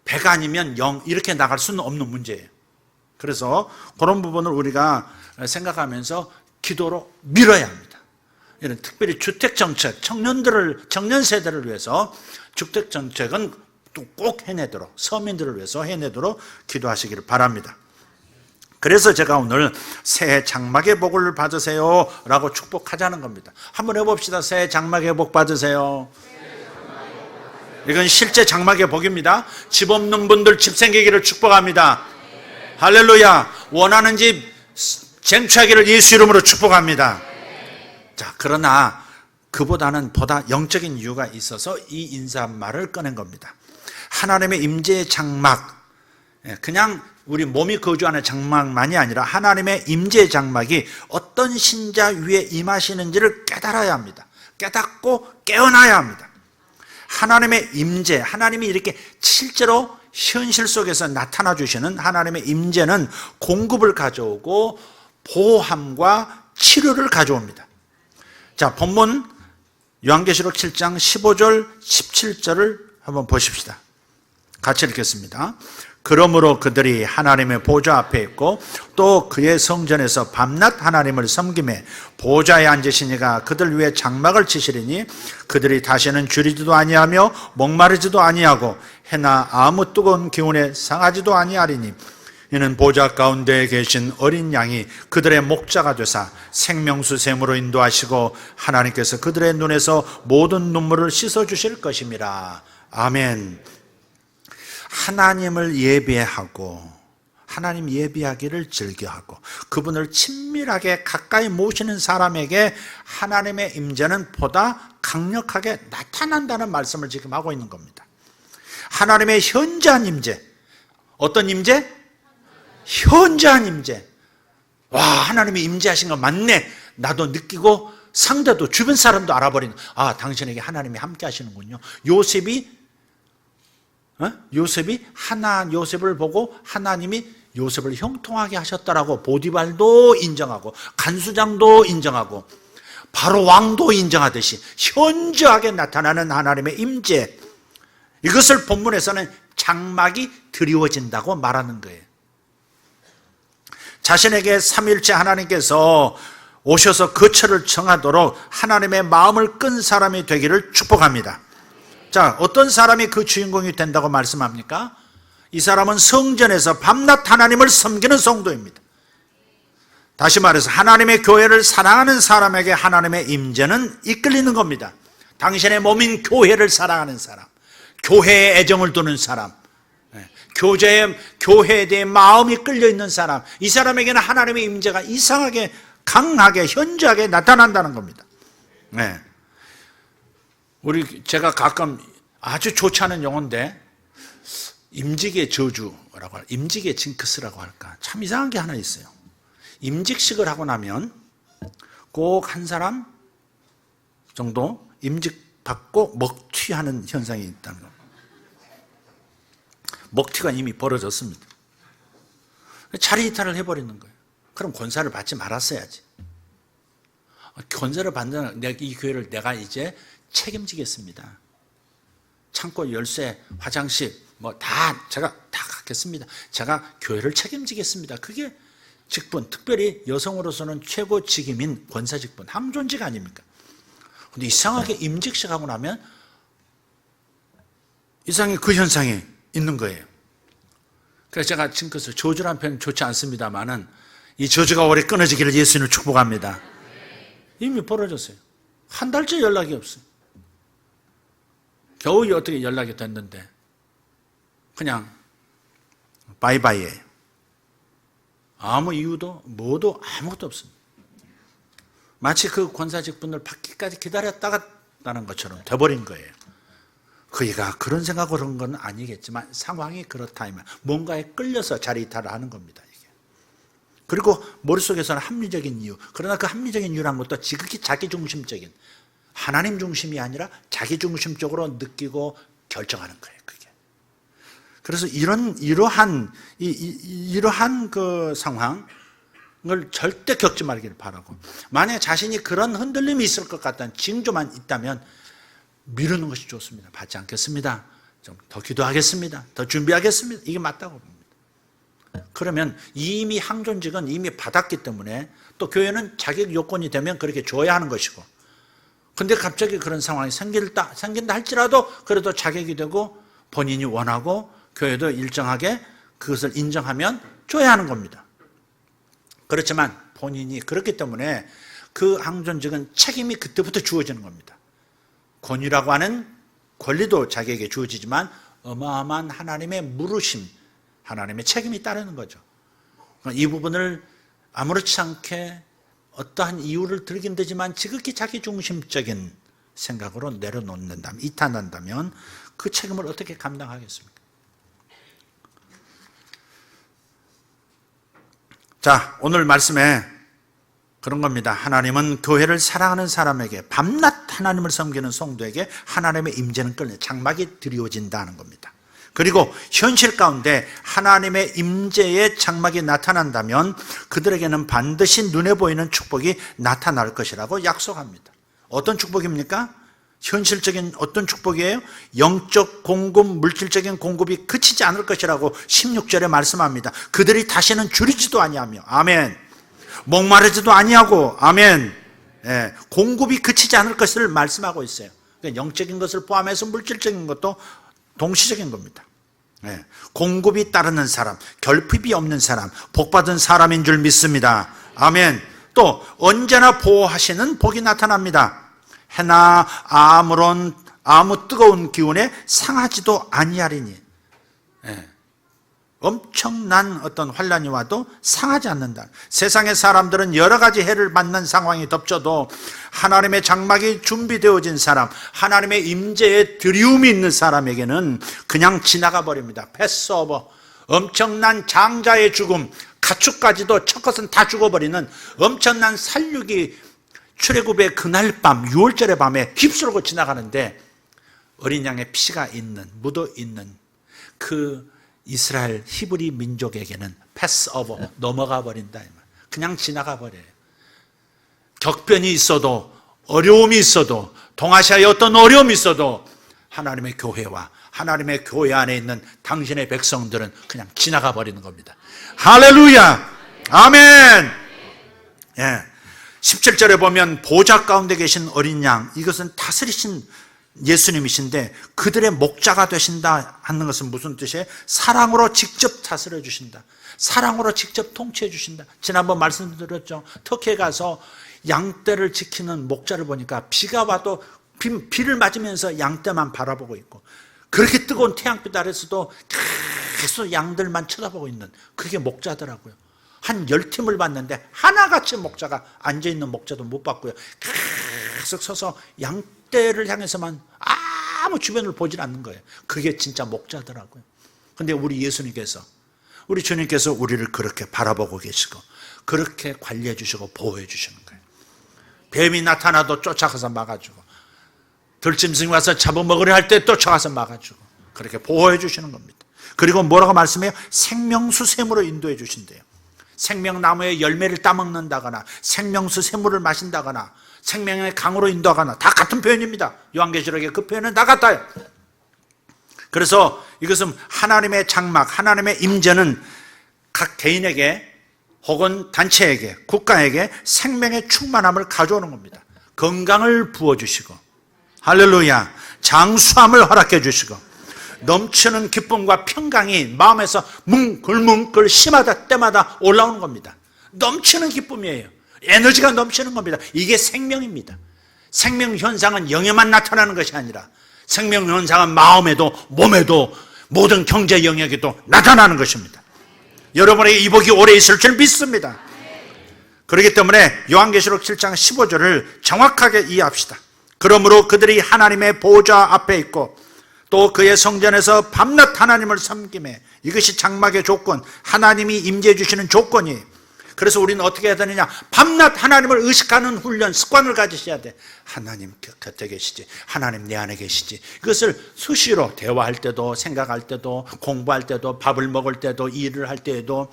A: 100 아니면 0 이렇게 나갈 수는 없는 문제예요. 그래서 그런 부분을 우리가 생각하면서 기도로 밀어야 합니다. 이런 특별히 주택정책, 청년 세대를 위해서 주택정책은 또 꼭 해내도록, 서민들을 위해서 해내도록 기도하시기를 바랍니다. 그래서 제가 오늘 새해 장막의 복을 받으세요 라고 축복하자는 겁니다. 한번 해봅시다. 새해 장막의 복 받으세요. 이건 실제 장막의 복입니다. 집 없는 분들 집 생기기를 축복합니다. 할렐루야. 원하는 집 쟁취하기를 예수 이름으로 축복합니다. 자, 그러나 그보다는 보다 영적인 이유가 있어서 이 인사말을 꺼낸 겁니다. 하나님의 임재의 장막, 그냥 우리 몸이 거주하는 장막만이 아니라 하나님의 임재의 장막이 어떤 신자 위에 임하시는지를 깨달아야 합니다. 깨닫고 깨어나야 합니다. 하나님의 임재, 하나님이 이렇게 실제로 현실 속에서 나타나 주시는 하나님의 임재는 공급을 가져오고 보호함과 치료를 가져옵니다. 자, 본문 요한계시록 7장 15절 17절을 한번 보십시다. 같이 읽겠습니다. 그러므로 그들이 하나님의 보좌 앞에 있고 또 그의 성전에서 밤낮 하나님을 섬기매 보좌에 앉으시니가 그들 위에 장막을 치시리니 그들이 다시는 줄이지도 아니하며 목마르지도 아니하고 해나 아무 뜨거운 기운에 상하지도 아니하리니 이는 보좌 가운데 계신 어린 양이 그들의 목자가 되사 생명수 샘으로 인도하시고 하나님께서 그들의 눈에서 모든 눈물을 씻어주실 것임이라. 아멘. 하나님을 예배하고 하나님 예배하기를 즐겨하고 그분을 친밀하게 가까이 모시는 사람에게 하나님의 임재는 보다 강력하게 나타난다는 말씀을 지금 하고 있는 겁니다. 하나님의 현저한 임재. 어떤 임재? 현저한 임재. 와, 하나님이 임재하신 거 맞네. 나도 느끼고 상대도 주변 사람도 알아버리는, 아, 당신에게 하나님이 함께 하시는군요. 요셉이 요셉을 보고 하나님이 요셉을 형통하게 하셨다라고 보디발도 인정하고 간수장도 인정하고 바로 왕도 인정하듯이 현저하게 나타나는 하나님의 임재, 이것을 본문에서는 장막이 드리워진다고 말하는 거예요. 자신에게 삼위일체 하나님께서 오셔서 거처를 정하도록 하나님의 마음을 끈 사람이 되기를 축복합니다. 자, 어떤 사람이 그 주인공이 된다고 말씀합니까? 이 사람은 성전에서 밤낮 하나님을 섬기는 성도입니다. 다시 말해서 하나님의 교회를 사랑하는 사람에게 하나님의 임재는 이끌리는 겁니다. 당신의 몸인 교회를 사랑하는 사람, 교회에 애정을 두는 사람, 교회에 대해 마음이 끌려있는 사람, 이 사람에게는 하나님의 임재가 이상하게 강하게 현저하게 나타난다는 겁니다. 제가 가끔 아주 좋지 않은 용어인데 임직의 저주라고 임직의 징크스라고 할까, 참 이상한 게 하나 있어요. 임직식을 하고 나면 꼭 한 사람 정도 임직 받고 먹튀하는 현상이 있다는 겁니다. 먹튀가 이미 벌어졌습니다. 자리 이탈을 해버리는 거예요. 그럼 권사를 받지 말았어야지. 권사를 받는 이 교회를 내가 이제 책임지겠습니다. 창고 열쇠, 화장실 제가 다 갖겠습니다. 제가 교회를 책임지겠습니다. 그게 직분, 특별히 여성으로서는 최고 직임인 권사 직분, 항존직 아닙니까? 근데 이상하게 임직식 하고 나면 이상하게 그 현상이 있는 거예요. 그래서 제가 지금까지 저주란 표현 좋지 않습니다만은 이 저주가 오래 끊어지기를 예수님을 축복합니다. 이미 벌어졌어요. 한 달째 연락이 없어요. 겨우 어떻게 연락이 됐는데 그냥 바이바이예요. 아무 이유도 뭐도 아무것도 없습니다. 마치 그 권사 직분을 받기까지 기다렸다는 것처럼 돼버린 거예요. 그이가 그런 생각으로 한 건 아니겠지만 상황이 그렇다. 뭔가에 끌려서 자리 이탈을 하는 겁니다. 이게. 그리고 머릿속에서는 합리적인 이유, 그러나 그 합리적인 이유란 것도 지극히 자기중심적인, 하나님 중심이 아니라 자기중심적으로 느끼고 결정하는 거예요. 그게. 그래서 이러한 그 상황을 절대 겪지 말기를 바라고, 만약에 자신이 그런 흔들림이 있을 것 같다는 징조만 있다면 미루는 것이 좋습니다. 받지 않겠습니다. 좀 더 기도하겠습니다. 더 준비하겠습니다. 이게 맞다고 봅니다. 그러면 이미 항존직은 이미 받았기 때문에 또 교회는 자격 요건이 되면 그렇게 줘야 하는 것이고, 근데 갑자기 그런 상황이 생긴다 할지라도 그래도 자격이 되고 본인이 원하고 교회도 일정하게 그것을 인정하면 줘야 하는 겁니다. 그렇지만 본인이 그렇기 때문에 그 항존직은 책임이 그때부터 주어지는 겁니다. 권위라고 하는 권리도 자기에게 주어지지만 어마어마한 하나님의 물으심, 하나님의 책임이 따르는 거죠. 이 부분을 아무렇지 않게 어떠한 이유를 들긴 되지만 지극히 자기중심적인 생각으로 내려놓는다면, 이탄한다면 그 책임을 어떻게 감당하겠습니까? 자, 오늘 말씀에 그런 겁니다. 하나님은 교회를 사랑하는 사람에게, 밤낮 하나님을 섬기는 성도에게 하나님의 임재는 끌려 장막이 드리워진다는 겁니다. 그리고 현실 가운데 하나님의 임재의 장막이 나타난다면 그들에게는 반드시 눈에 보이는 축복이 나타날 것이라고 약속합니다. 어떤 축복입니까? 현실적인 어떤 축복이에요? 영적 공급, 물질적인 공급이 그치지 않을 것이라고 16절에 말씀합니다. 그들이 다시는 줄이지도 아니하며, 아멘. 목마르지도 아니하고, 아멘. 예, 공급이 그치지 않을 것을 말씀하고 있어요. 그러니까 영적인 것을 포함해서 물질적인 것도 동시적인 겁니다. 예, 공급이 따르는 사람, 결핍이 없는 사람, 복받은 사람인 줄 믿습니다. 아멘. 또 언제나 보호하시는 복이 나타납니다. 해나 아무 뜨거운 기운에 상하지도 아니하리니. 예. 엄청난 어떤 환란이 와도 상하지 않는다. 세상의 사람들은 여러 가지 해를 받는 상황이 덮쳐도 하나님의 장막이 준비되어진 사람, 하나님의 임재에 드리움이 있는 사람에게는 그냥 지나가 버립니다. 패스오버. 엄청난 장자의 죽음, 가축까지도 첫 것은 다 죽어버리는 엄청난 살육이 출애굽의 그날 밤, 6월절의 밤에 휩쓸고 지나가는데 어린 양의 피가 묻어 있는 그 이스라엘 히브리 민족에게는 패스오버, 넘어가 버린다. 그냥 지나가 버려요. 격변이 있어도, 어려움이 있어도, 동아시아에 어떤 어려움이 있어도 하나님의 교회와 하나님의 교회 안에 있는 당신의 백성들은 그냥 지나가 버리는 겁니다. 할렐루야! 아멘! 예. 17절에 보면 보좌 가운데 계신 어린 양, 이것은 다스리신 예수님이신데 그들의 목자가 되신다 하는 것은 무슨 뜻이에요? 사랑으로 직접 다스려 주신다. 사랑으로 직접 통치해 주신다. 지난번 말씀드렸죠. 터키에 가서 양떼를 지키는 목자를 보니까 비가 와도 비를 맞으면서 양떼만 바라보고 있고, 그렇게 뜨거운 태양빛 아래서도 계속 양들만 쳐다보고 있는, 그게 목자더라고요. 한 10팀을 봤는데 하나같이 목자가 앉아있는 목자도 못 봤고요. 계속 서서 양떼를 향해서만 아무 주변을 보질 않는 거예요. 그게 진짜 목자더라고요. 근데 우리 예수님께서, 우리 주님께서 우리를 그렇게 바라보고 계시고 그렇게 관리해 주시고 보호해 주시는 거예요. 뱀이 나타나도 쫓아가서 막아주고, 들짐승이 와서 잡아먹으려 할 때 쫓아가서 막아주고, 그렇게 보호해 주시는 겁니다. 그리고 뭐라고 말씀해요? 생명수 샘으로 인도해 주신대요. 생명나무의 열매를 따먹는다거나 생명수 샘물을 마신다거나 생명의 강으로 인도하거나 다 같은 표현입니다. 요한계시록의 그 표현은 다 같아요. 그래서 이것은 하나님의 장막, 하나님의 임재는 각 개인에게 혹은 단체에게, 국가에게 생명의 충만함을 가져오는 겁니다. 건강을 부어주시고, 할렐루야, 장수함을 허락해 주시고, 넘치는 기쁨과 평강이 마음에서 뭉글뭉글 심하다 때마다 올라오는 겁니다. 넘치는 기쁨이에요. 에너지가 넘치는 겁니다. 이게 생명입니다. 생명현상은 영에만 나타나는 것이 아니라 생명현상은 마음에도 몸에도 모든 경제 영역에도 나타나는 것입니다. 여러분의 이복이 오래 있을 줄 믿습니다. 그렇기 때문에 요한계시록 7장 15절을 정확하게 이해합시다. 그러므로 그들이 하나님의 보좌 앞에 있고 또 그의 성전에서 밤낮 하나님을 섬김에, 이것이 장막의 조건, 하나님이 임재해 주시는 조건이. 그래서 우리는 어떻게 해야 되느냐? 밤낮 하나님을 의식하는 훈련, 습관을 가지셔야 돼. 하나님 곁에 계시지, 하나님 내 안에 계시지. 이것을 수시로 대화할 때도, 생각할 때도, 공부할 때도, 밥을 먹을 때도, 일을 할 때에도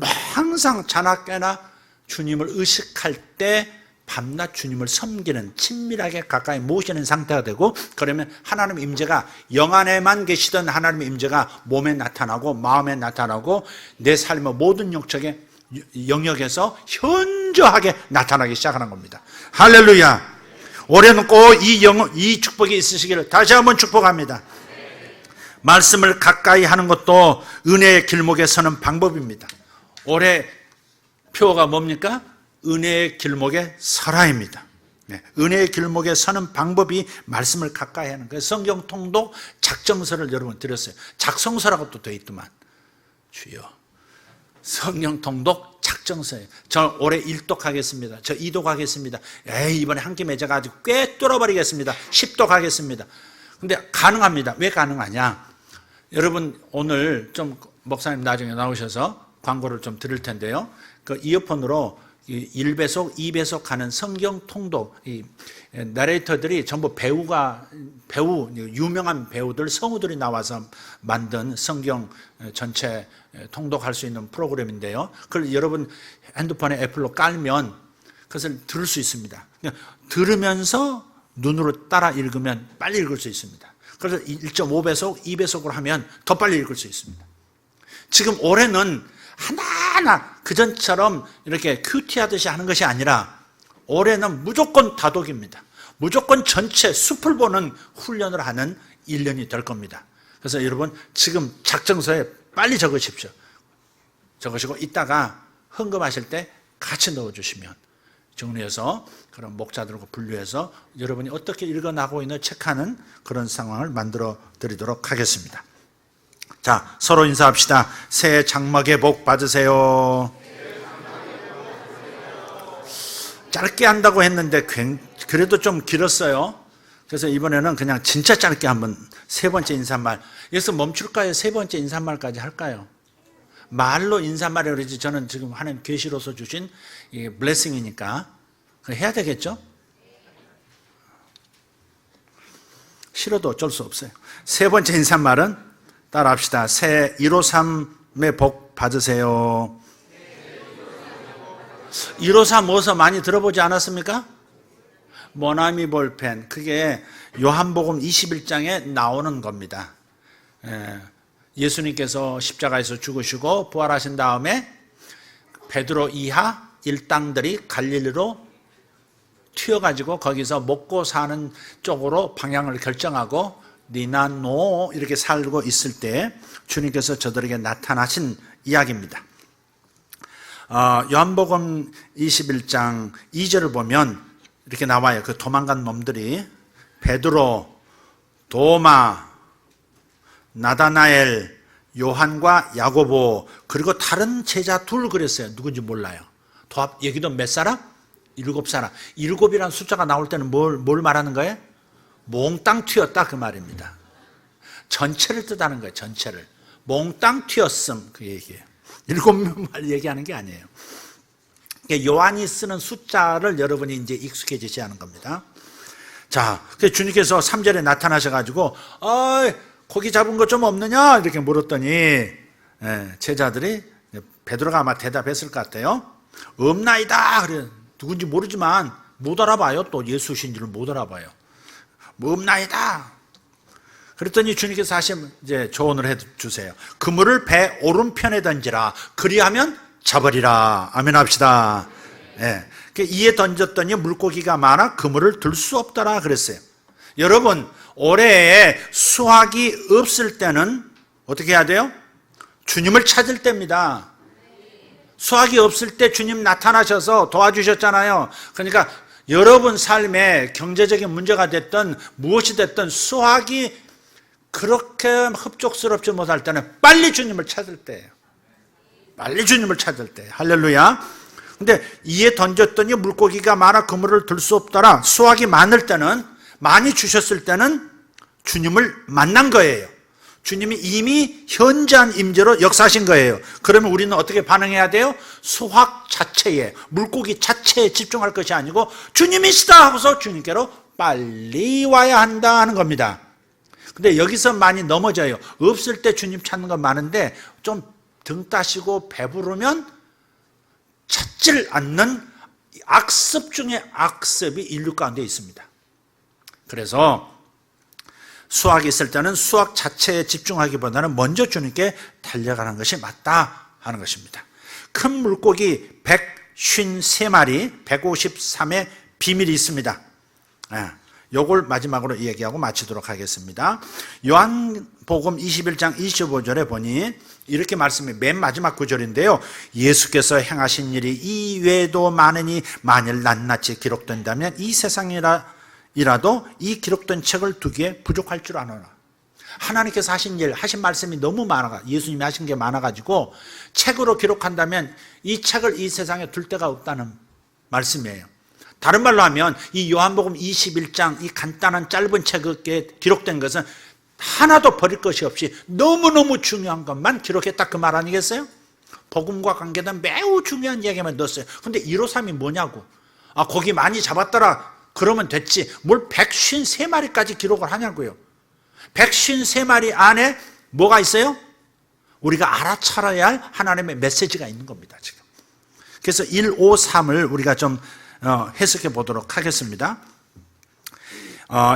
A: 항상 자나깨나 주님을 의식할 때 밤낮 주님을 섬기는, 친밀하게 가까이 모시는 상태가 되고, 그러면 하나님의 임재가, 영 안에만 계시던 하나님의 임재가 몸에 나타나고 마음에 나타나고 내 삶의 모든 영역에서 현저하게 나타나기 시작하는 겁니다. 할렐루야. 올해는 꼭 이 축복이 있으시기를 다시 한번 축복합니다. 말씀을 가까이 하는 것도 은혜의 길목에 서는 방법입니다. 올해 표어가 뭡니까? 은혜의 길목에 서라입니다. 은혜의 길목에 서는 방법이 말씀을 가까이 하는 거예요. 성경 통독 작정서를 여러분 드렸어요. 작성서라고 또 되어 있더만. 주여, 성경 통독 작정서예요. 저 올해 1독 하겠습니다. 저 2독 하겠습니다. 이번에 한 김에 제가 아주 꽤 뚫어버리겠습니다. 10독 하겠습니다. 근데 가능합니다. 왜 가능하냐? 여러분, 오늘 좀 목사님 나중에 나오셔서 광고를 좀 드릴 텐데요. 그 이어폰으로 1배속, 2배속 하는 성경 통독, 이 나레이터들이 전부 유명한 배우들, 성우들이 나와서 만든 성경 전체 통독할 수 있는 프로그램인데요. 그걸 여러분 핸드폰에 애플로 깔면 그것을 들을 수 있습니다. 들으면서 눈으로 따라 읽으면 빨리 읽을 수 있습니다. 그래서 1.5배속, 2배속으로 하면 더 빨리 읽을 수 있습니다. 지금 올해는 하나하나 그전처럼 이렇게 큐티 하듯이 하는 것이 아니라 올해는 무조건 다독입니다. 무조건 전체 숲을 보는 훈련을 하는 1년이 될 겁니다. 그래서 여러분 지금 작정서에 빨리 적으십시오. 적으시고 이따가 헌금하실 때 같이 넣어주시면 정리해서 그런 목자들과 분류해서 여러분이 어떻게 읽어나가고 있는 체크하는 그런 상황을 만들어 드리도록 하겠습니다. 자, 서로 인사합시다. 새해 장막의 복 받으세요. 짧게 한다고 했는데 그래도 좀 길었어요. 그래서 이번에는 그냥 진짜 짧게 한번 세 번째 인사말. 여기서 멈출까요? 세 번째 인사말까지 할까요? 말로 인사말이라고 그러지, 저는 지금 하나님 계시로서 주신 이 블레싱이니까 해야 되겠죠? 싫어도 어쩔 수 없어요. 세 번째 인사말은 따라합시다. 새해 153의 복 받으세요. 153 어디서 많이 들어보지 않았습니까? 모나미 볼펜, 그게 요한복음 21장에 나오는 겁니다. 예수님께서 십자가에서 죽으시고 부활하신 다음에 베드로 이하 일당들이 갈릴리로 튀어가지고 거기서 먹고 사는 쪽으로 방향을 결정하고 니나노 이렇게 살고 있을 때 주님께서 저들에게 나타나신 이야기입니다. 요한복음 21장 2절을 보면 이렇게 나와요. 그 도망간 놈들이 베드로, 도마, 나다나엘, 요한과 야고보 그리고 다른 제자 둘 그랬어요. 누군지 몰라요. 여기도 몇 사람? 7사람. 7이라는 숫자가 나올 때는 뭘 말하는 거예요? 몽땅 튀었다 그 말입니다. 전체를 뜻하는 거예요. 전체를. 몽땅 튀었음 그 얘기예요. 7명만 얘기하는 게 아니에요. 요한이 쓰는 숫자를 여러분이 이제 익숙해지셔야 하는 겁니다. 자, 그래서 주님께서 3절에 나타나셔가지고 고기 잡은 거 좀 없느냐 이렇게 물었더니 제자들이 베드로가 아마 대답했을 것 같아요. 없나이다. 그래. 누군지 모르지만 못 알아봐요. 또 예수신지를 못 알아봐요. 뭐 없나이다. 그랬더니 주님께서 다시 이제 조언을 해 주세요. 그물을 배 오른편에 던지라. 그리하면 잡으리라. 아멘 합시다. 예. 이에 던졌더니 물고기가 많아 그물을 들 수 없더라 그랬어요. 여러분, 올해에 수확이 없을 때는 어떻게 해야 돼요? 주님을 찾을 때입니다. 수확이 없을 때 주님 나타나셔서 도와주셨잖아요. 그러니까 여러분 삶에 경제적인 문제가 됐든 무엇이 됐든 수확이 그렇게 흡족스럽지 못할 때는 빨리 주님을 찾을 때예요. 빨리 주님을 찾을 때. 할렐루야. 근데 이에 던졌더니 물고기가 많아 그물을 들 수 없더라. 수확이 많을 때는, 많이 주셨을 때는 주님을 만난 거예요. 주님이 이미 현재한 임재로 역사하신 거예요. 그러면 우리는 어떻게 반응해야 돼요? 수확 자체에, 물고기 자체에 집중할 것이 아니고 주님이시다 하고서 주님께로 빨리 와야 한다 하는 겁니다. 근데 여기서 많이 넘어져요. 없을 때 주님 찾는 건 많은데 좀 등 따시고 배부르면 찾질 않는 악습 중에 악습이 인류 가운데 있습니다. 그래서 수확이 있을 때는 수확 자체에 집중하기보다는 먼저 주님께 달려가는 것이 맞다 하는 것입니다. 큰 물고기 153마리, 153의 비밀이 있습니다. 요걸 마지막으로 얘기하고 마치도록 하겠습니다. 요한복음 21장 25절에 보니 이렇게 말씀이 맨 마지막 구절인데요. 예수께서 행하신 일이 이외에도 많으니 만일 낱낱이 기록된다면 이 세상이라도 이 기록된 책을 두기에 부족할 줄 아노라. 하나님께서 하신 일, 하신 말씀이 너무 많아, 예수님이 하신 게 많아가지고 책으로 기록한다면 이 책을 이 세상에 둘 데가 없다는 말씀이에요. 다른 말로 하면 이 요한복음 21장 이 간단한 짧은 책에 기록된 것은 하나도 버릴 것이 없이 너무너무 중요한 것만 기록했다 그 말 아니겠어요? 복음과 관계된 매우 중요한 이야기만 넣었어요. 근데 153이 뭐냐고. 고기 많이 잡았더라 그러면 됐지 뭘 153마리까지 기록을 하냐고요. 153마리 안에 뭐가 있어요? 우리가 알아차려야 할 하나님의 메시지가 있는 겁니다. 지금. 그래서 153을 우리가 좀 해석해 보도록 하겠습니다.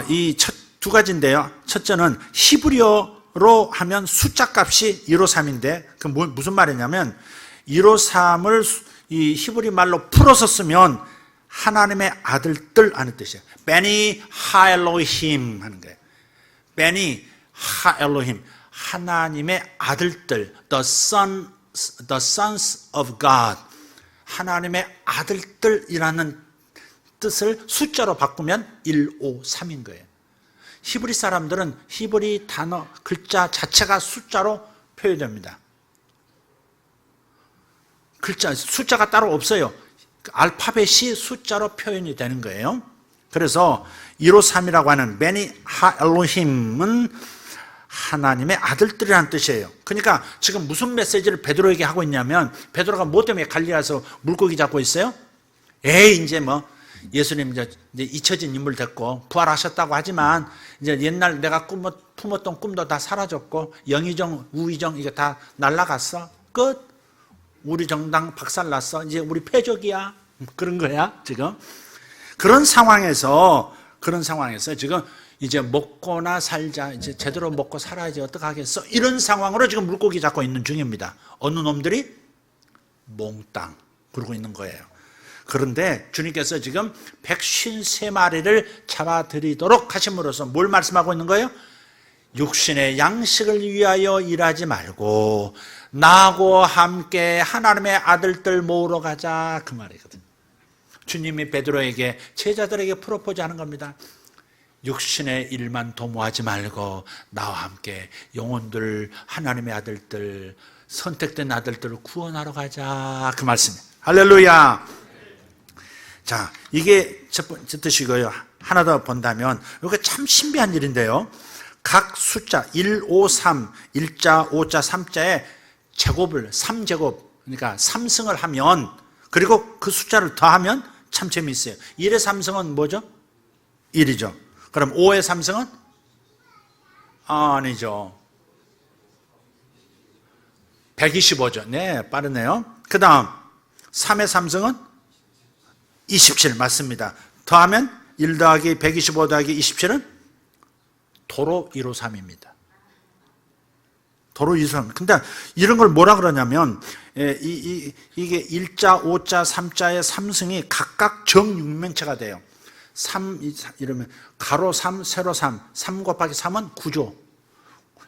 A: 이 두 가지인데요. 첫째는 히브리어로 하면 숫자 값이 153인데 그 무슨 말이냐면 153을 이 히브리 말로 풀어서 쓰면 하나님의 아들들 하는 뜻이에요. 베니 하엘로힘 하는 거예요. 베니 하엘로힘 하나님의 아들들, the sons of God, 하나님의 아들들이라는 뜻을 숫자로 바꾸면 153인 거예요. 히브리 사람들은 히브리 단어, 글자 자체가 숫자로 표현됩니다. 글자, 숫자가 따로 없어요. 알파벳이 숫자로 표현이 되는 거예요. 그래서 153이라고 하는 베니 하엘로힘은 하나님의 아들들이라는 뜻이에요. 그러니까 지금 무슨 메시지를 베드로에게 하고 있냐면 베드로가 뭐 때문에 갈릴리에서 물고기 잡고 있어요? 이제 뭐 예수님 이제 잊혀진 인물 됐고 부활하셨다고 하지만 이제 옛날 내가 품었던 꿈도 다 사라졌고 영의정, 우의정 이게 다 날라갔어. 끝. 우리 정당 박살났어. 이제 우리 패적이야. 그런 거야 지금. 그런 상황에서 지금 이제 먹고나 살자. 이제 제대로 먹고 살아야지 어떡하겠어. 이런 상황으로 지금 물고기 잡고 있는 중입니다. 어느 놈들이 몽땅 그러고 있는 거예요. 그런데 주님께서 지금 153마리를 잡아드리도록 하심으로써 뭘 말씀하고 있는 거예요? 육신의 양식을 위하여 일하지 말고 나하고 함께 하나님의 아들들 모으러 가자, 그 말이거든요. 주님이 베드로에게, 제자들에게 프로포즈하는 겁니다. 육신의 일만 도모하지 말고 나와 함께 영혼들, 하나님의 아들들, 선택된 아들들을 구원하러 가자, 그 말씀이에요. 할렐루야. 자, 이게 첫 번째 뜻이고요. 하나 더 본다면 이거 참 신비한 일인데요. 각 숫자 1, 5, 3, 1자, 5자, 3자의 제곱을 3제곱, 그러니까 3승을 하면, 그리고 그 숫자를 더하면 참 재미있어요. 1의 3승은 뭐죠? 1이죠. 그럼 5의 3승은? 아니죠. 125죠. 네, 빠르네요. 그 다음 3의 3승은? 27, 맞습니다. 더하면 1 더하기 125 더하기 27은? 도로 153입니다. 도로 153. 근데 이런 걸 뭐라 그러냐면, 이게 1자, 5자, 3자의 3승이 각각 정육면체가 돼요. 3, 이러면 가로 3, 세로 3, 3 곱하기 3은 9죠.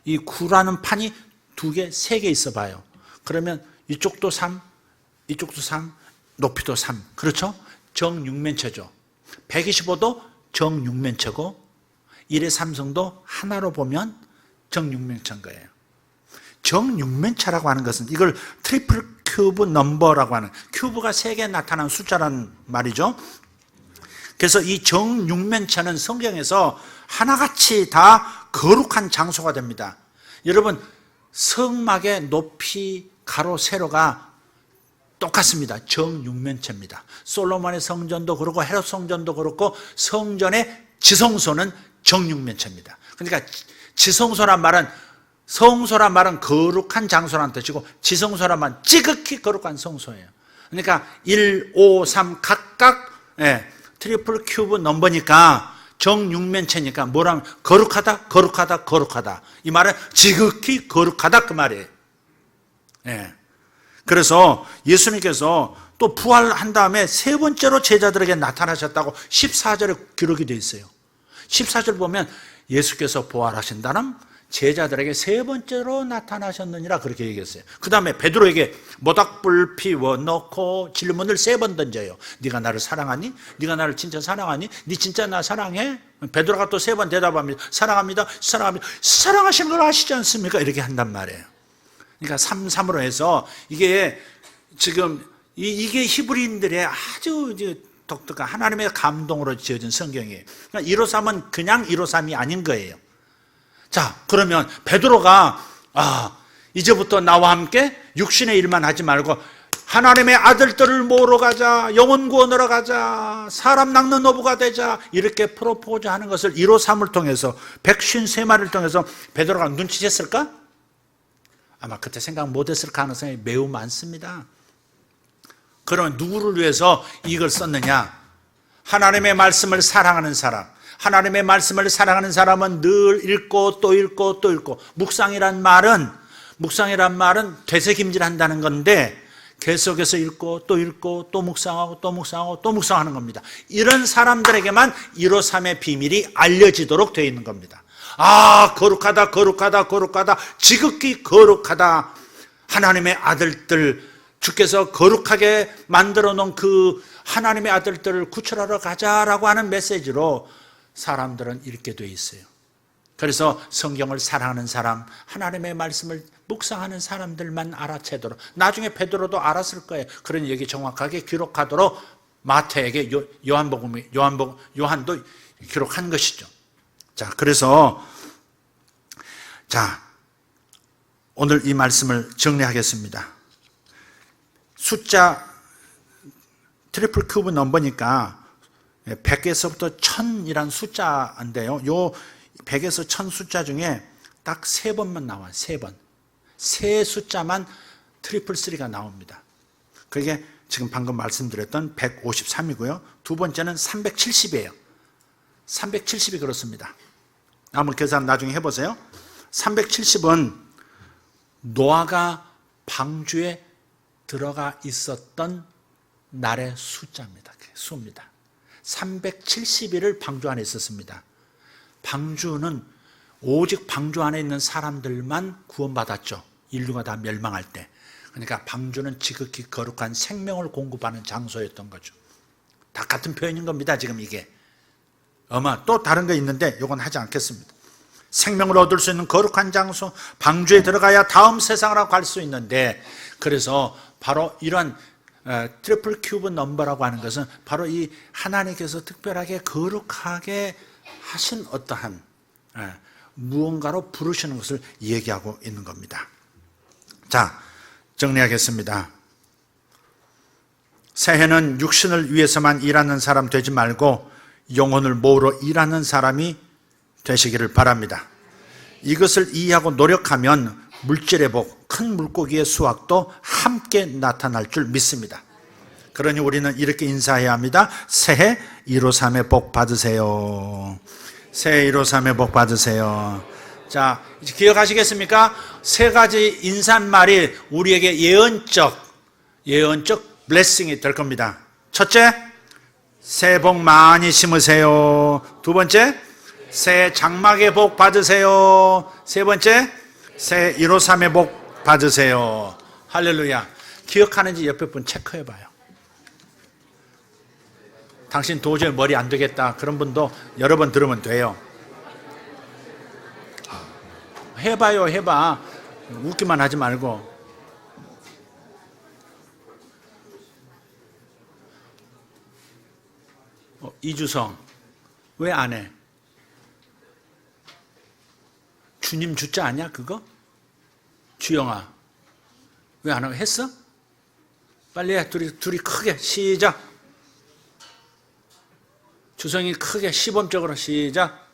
A: 이 9라는 판이 2개, 3개 있어 봐요. 그러면 이쪽도 3, 이쪽도 3, 높이도 3. 그렇죠? 정육면체죠. 125도 정육면체고 1의 3승도 하나로 보면 정육면체인 거예요. 정육면체라고 하는 것은 이걸 트리플 큐브 넘버라고 하는, 큐브가 3개 나타나는 숫자라는 말이죠. 그래서 이 정육면체는 성경에서 하나같이 다 거룩한 장소가 됩니다. 여러분, 성막의 높이, 가로, 세로가 똑같습니다. 정육면체입니다. 솔로몬의 성전도 그렇고 헤롯 성전도 그렇고 성전의 지성소는 정육면체입니다. 그러니까 지성소란 말은, 성소란 말은 거룩한 장소라는 뜻이고 지성소란 말은 지극히 거룩한 성소예요. 그러니까 1, 5, 3 각각 트리플 큐브 넘버니까 정육면체니까 뭐라면 거룩하다, 거룩하다, 거룩하다. 이 말은 지극히 거룩하다, 그 말이에요. 그래서 예수님께서 또 부활한 다음에 세 번째로 제자들에게 나타나셨다고 14절에 기록이 되어 있어요. 14절 보면 예수께서 부활하신다는 제자들에게 세 번째로 나타나셨느니라, 그렇게 얘기했어요. 그 다음에 베드로에게 모닥불 피워놓고 질문을 3번 던져요. 네가 나를 사랑하니? 네가 나를 진짜 사랑하니? 네 진짜 나 사랑해? 베드로가 또 3번 대답합니다. 사랑합니다. 사랑합니다. 사랑하시는 걸 아시지 않습니까? 이렇게 한단 말이에요. 그러니까 3으로 해서 이게 지금 이게 히브리인들의 아주 독특한 하나님의 감동으로 지어진 성경이에요. 그러니까 153은 그냥 153이 아닌 거예요. 자, 그러면 베드로가 이제부터 나와 함께 육신의 일만 하지 말고 하나님의 아들들을 모으러 가자, 영혼 구원하러 가자, 사람 낚는 어부가 되자, 이렇게 프로포즈하는 것을 153을 통해서 153마리를 통해서 베드로가 눈치챘을까? 아마 그때 생각 못했을 가능성이 매우 많습니다. 그러면 누구를 위해서 이걸 썼느냐? 하나님의 말씀을 사랑하는 사람, 하나님의 말씀을 사랑하는 사람은 늘 읽고 또 읽고 또 읽고, 묵상이란 말은 되새김질한다는 건데 계속해서 읽고 또 읽고 또 묵상하고 또 묵상하고 또 묵상하는 겁니다. 이런 사람들에게만 153의 비밀이 알려지도록 되어 있는 겁니다. 거룩하다, 거룩하다, 거룩하다, 지극히 거룩하다. 하나님의 아들들, 주께서 거룩하게 만들어 놓은 그 하나님의 아들들을 구출하러 가자라고 하는 메시지로 사람들은 읽게 돼 있어요. 그래서 성경을 사랑하는 사람, 하나님의 말씀을 묵상하는 사람들만 알아채도록, 나중에 베드로도 알았을 거예요. 그러니 여기 정확하게 기록하도록 마태에게 요한도 기록한 것이죠. 자, 그래서 오늘 이 말씀을 정리하겠습니다. 숫자 트리플 큐브 넘버니까 100에서부터 1000이란 숫자인데요. 요 100에서 1000 숫자 중에 딱 3번만 나와요. 3번. 세 숫자만 트리플 3가 나옵니다. 그게 지금 방금 말씀드렸던 153이고요. 두 번째는 370이에요. 370이 그렇습니다. 한번 계산 나중에 해보세요. 370은 노아가 방주에 들어가 있었던 날의 숫자입니다. 수입니다. 370일을 방주 안에 있었습니다. 방주는 오직 방주 안에 있는 사람들만 구원받았죠. 인류가 다 멸망할 때. 그러니까 방주는 지극히 거룩한 생명을 공급하는 장소였던 거죠. 다 같은 표현인 겁니다. 지금 이게. 또 다른 거 있는데 이건 하지 않겠습니다. 생명을 얻을 수 있는 거룩한 장소, 방주에 들어가야 다음 세상으로 갈 수 있는데, 그래서 바로 이러한 트리플 큐브 넘버라고 하는 것은 바로 이 하나님께서 특별하게 거룩하게 하신 어떠한 무언가로 부르시는 것을 얘기하고 있는 겁니다. 자, 정리하겠습니다. 새해는 육신을 위해서만 일하는 사람 되지 말고 영혼을 모으러 일하는 사람이 되시기를 바랍니다. 이것을 이해하고 노력하면 물질의 복, 큰 물고기의 수확도 함께 나타날 줄 믿습니다. 그러니 우리는 이렇게 인사해야 합니다. 새해 153의 복 받으세요. 새해 153의 복 받으세요. 자, 이제 기억하시겠습니까? 세 가지 인사말이 우리에게 예언적 블레싱이 될 겁니다. 첫째, 새해 복 많이 심으세요. 두 번째, 새해 장막의 복 받으세요. 세 번째, 새해 153의 복 받으세요. 할렐루야. 기억하는지 옆에 분 체크해봐요. 당신 도저히 머리 안 되겠다, 그런 분도 여러 번 들으면 돼요. 해봐요. 해봐. 웃기만 하지 말고. 이주성, 왜 안 해? 주님 주자 아니야 그거? 주영아, 왜 안 하고 했어? 빨리 해. 둘이 크게 시작. 주성이 크게 시범적으로 시작.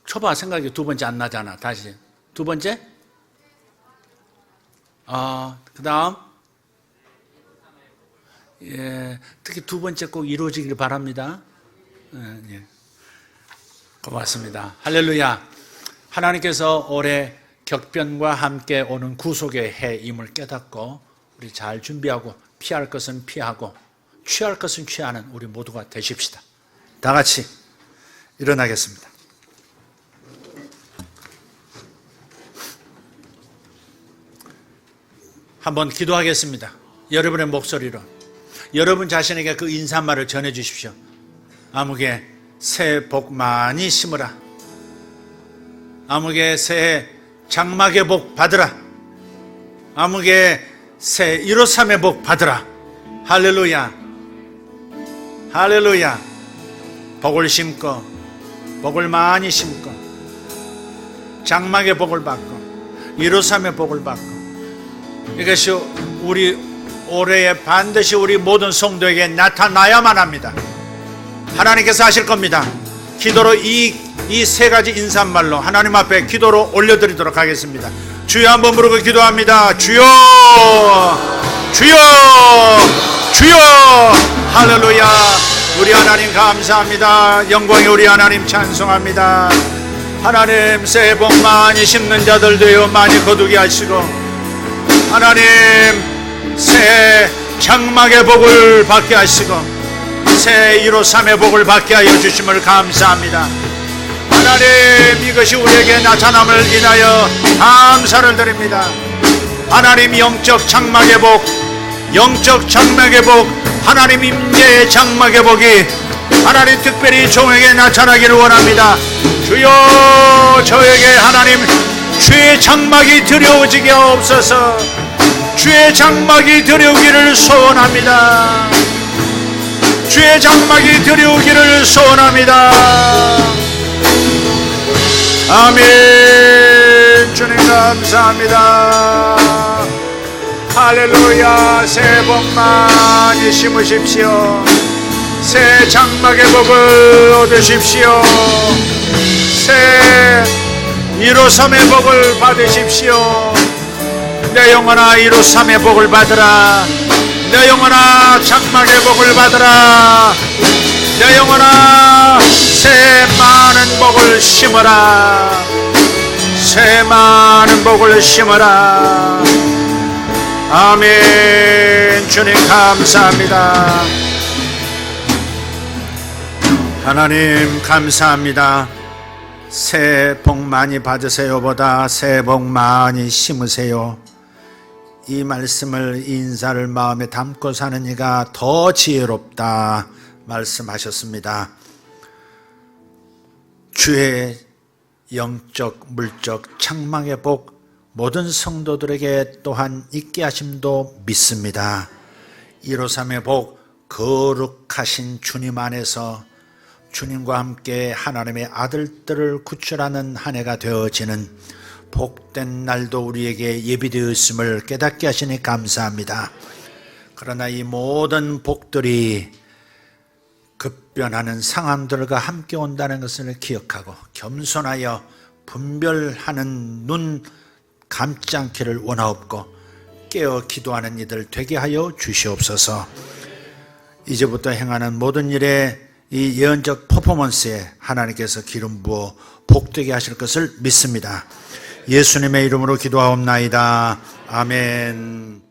A: 쳐봐. 생각이 두 번째 안 나잖아. 다시 두 번째. 그 다음, 특히 두 번째 꼭 이루어지길 바랍니다. 고맙습니다. 할렐루야. 하나님께서 올해 격변과 함께 오는 구속의 해임을 깨닫고 우리 잘 준비하고 피할 것은 피하고 취할 것은 취하는 우리 모두가 되십시다. 다 같이 일어나겠습니다. 한번 기도하겠습니다. 여러분의 목소리로 여러분 자신에게 그 인사말을 전해 주십시오. 아무개 새해 복 많이 심으라. 아무개 새해 장막의 복 받으라. 아무개 새해 153의 복 받으라. 할렐루야. 할렐루야. 복을 심고 복을 많이 심고 장막의 복을 받고 153의 복을 받고, 이것이 우리 올해에 반드시 우리 모든 성도에게 나타나야만 합니다. 하나님께서 하실 겁니다. 기도로 이 세 가지 인사말로 하나님 앞에 기도로 올려드리도록 하겠습니다. 주여 한번 부르고 기도합니다. 주여, 주여, 주여. 할렐루야. 우리 하나님 감사합니다. 영광의 우리 하나님 찬송합니다. 하나님 새해 복 많이 심는 자들 되어 많이 거두게 하시고, 하나님 새해 장막의 복을 받게 하시고 새해 153의 복을 받게 하여 주심을 감사합니다. 하나님, 이것이 우리에게 나타남을 인하여 감사를 드립니다. 하나님 영적 장막의 복, 영적 장막의 복, 하나님 임재의 장막의 복이 하나님 특별히 종에게 나타나기를 원합니다. 주여, 저에게 하나님 주의 장막이 들여오지게 하옵소서. 주의 장막이 들여오기를 소원합니다. 주의 장막이 들여오기를 소원합니다. 아멘. 주님 감사합니다. 할렐루야. 새해 복 많이 심으십시오. 새 장막의 복을 얻으십시오. 새 153의 복을 받으십시오. 내 영혼아 153의 복을 받으라. 내 영혼아 장막의 복을 받으라. 내 영혼아 새 많은 복을 심어라. 새 많은 복을 심어라. 아멘. 주님 감사합니다. 하나님 감사합니다. 새해 복 많이 받으세요 보다 새해 복 많이 심으세요. 이 말씀을, 인사를 마음에 담고 사는 이가 더 지혜롭다 말씀하셨습니다. 주의 영적 물적 창망의 복 모든 성도들에게 또한 있게 하심도 믿습니다. 153의 복, 거룩하신 주님 안에서 주님과 함께 하나님의 아들들을 구출하는 한 해가 되어지는 복된 날도 우리에게 예비되었음을 깨닫게 하시니 감사합니다. 그러나 이 모든 복들이 급변하는 상황들과 함께 온다는 것을 기억하고 겸손하여 분별하는 눈 감지 않기를 원하옵고 깨어 기도하는 이들 되게 하여 주시옵소서. 이제부터 행하는 모든 일에 이 예언적 퍼포먼스에 하나님께서 기름 부어 복되게 하실 것을 믿습니다. 예수님의 이름으로 기도하옵나이다. 아멘.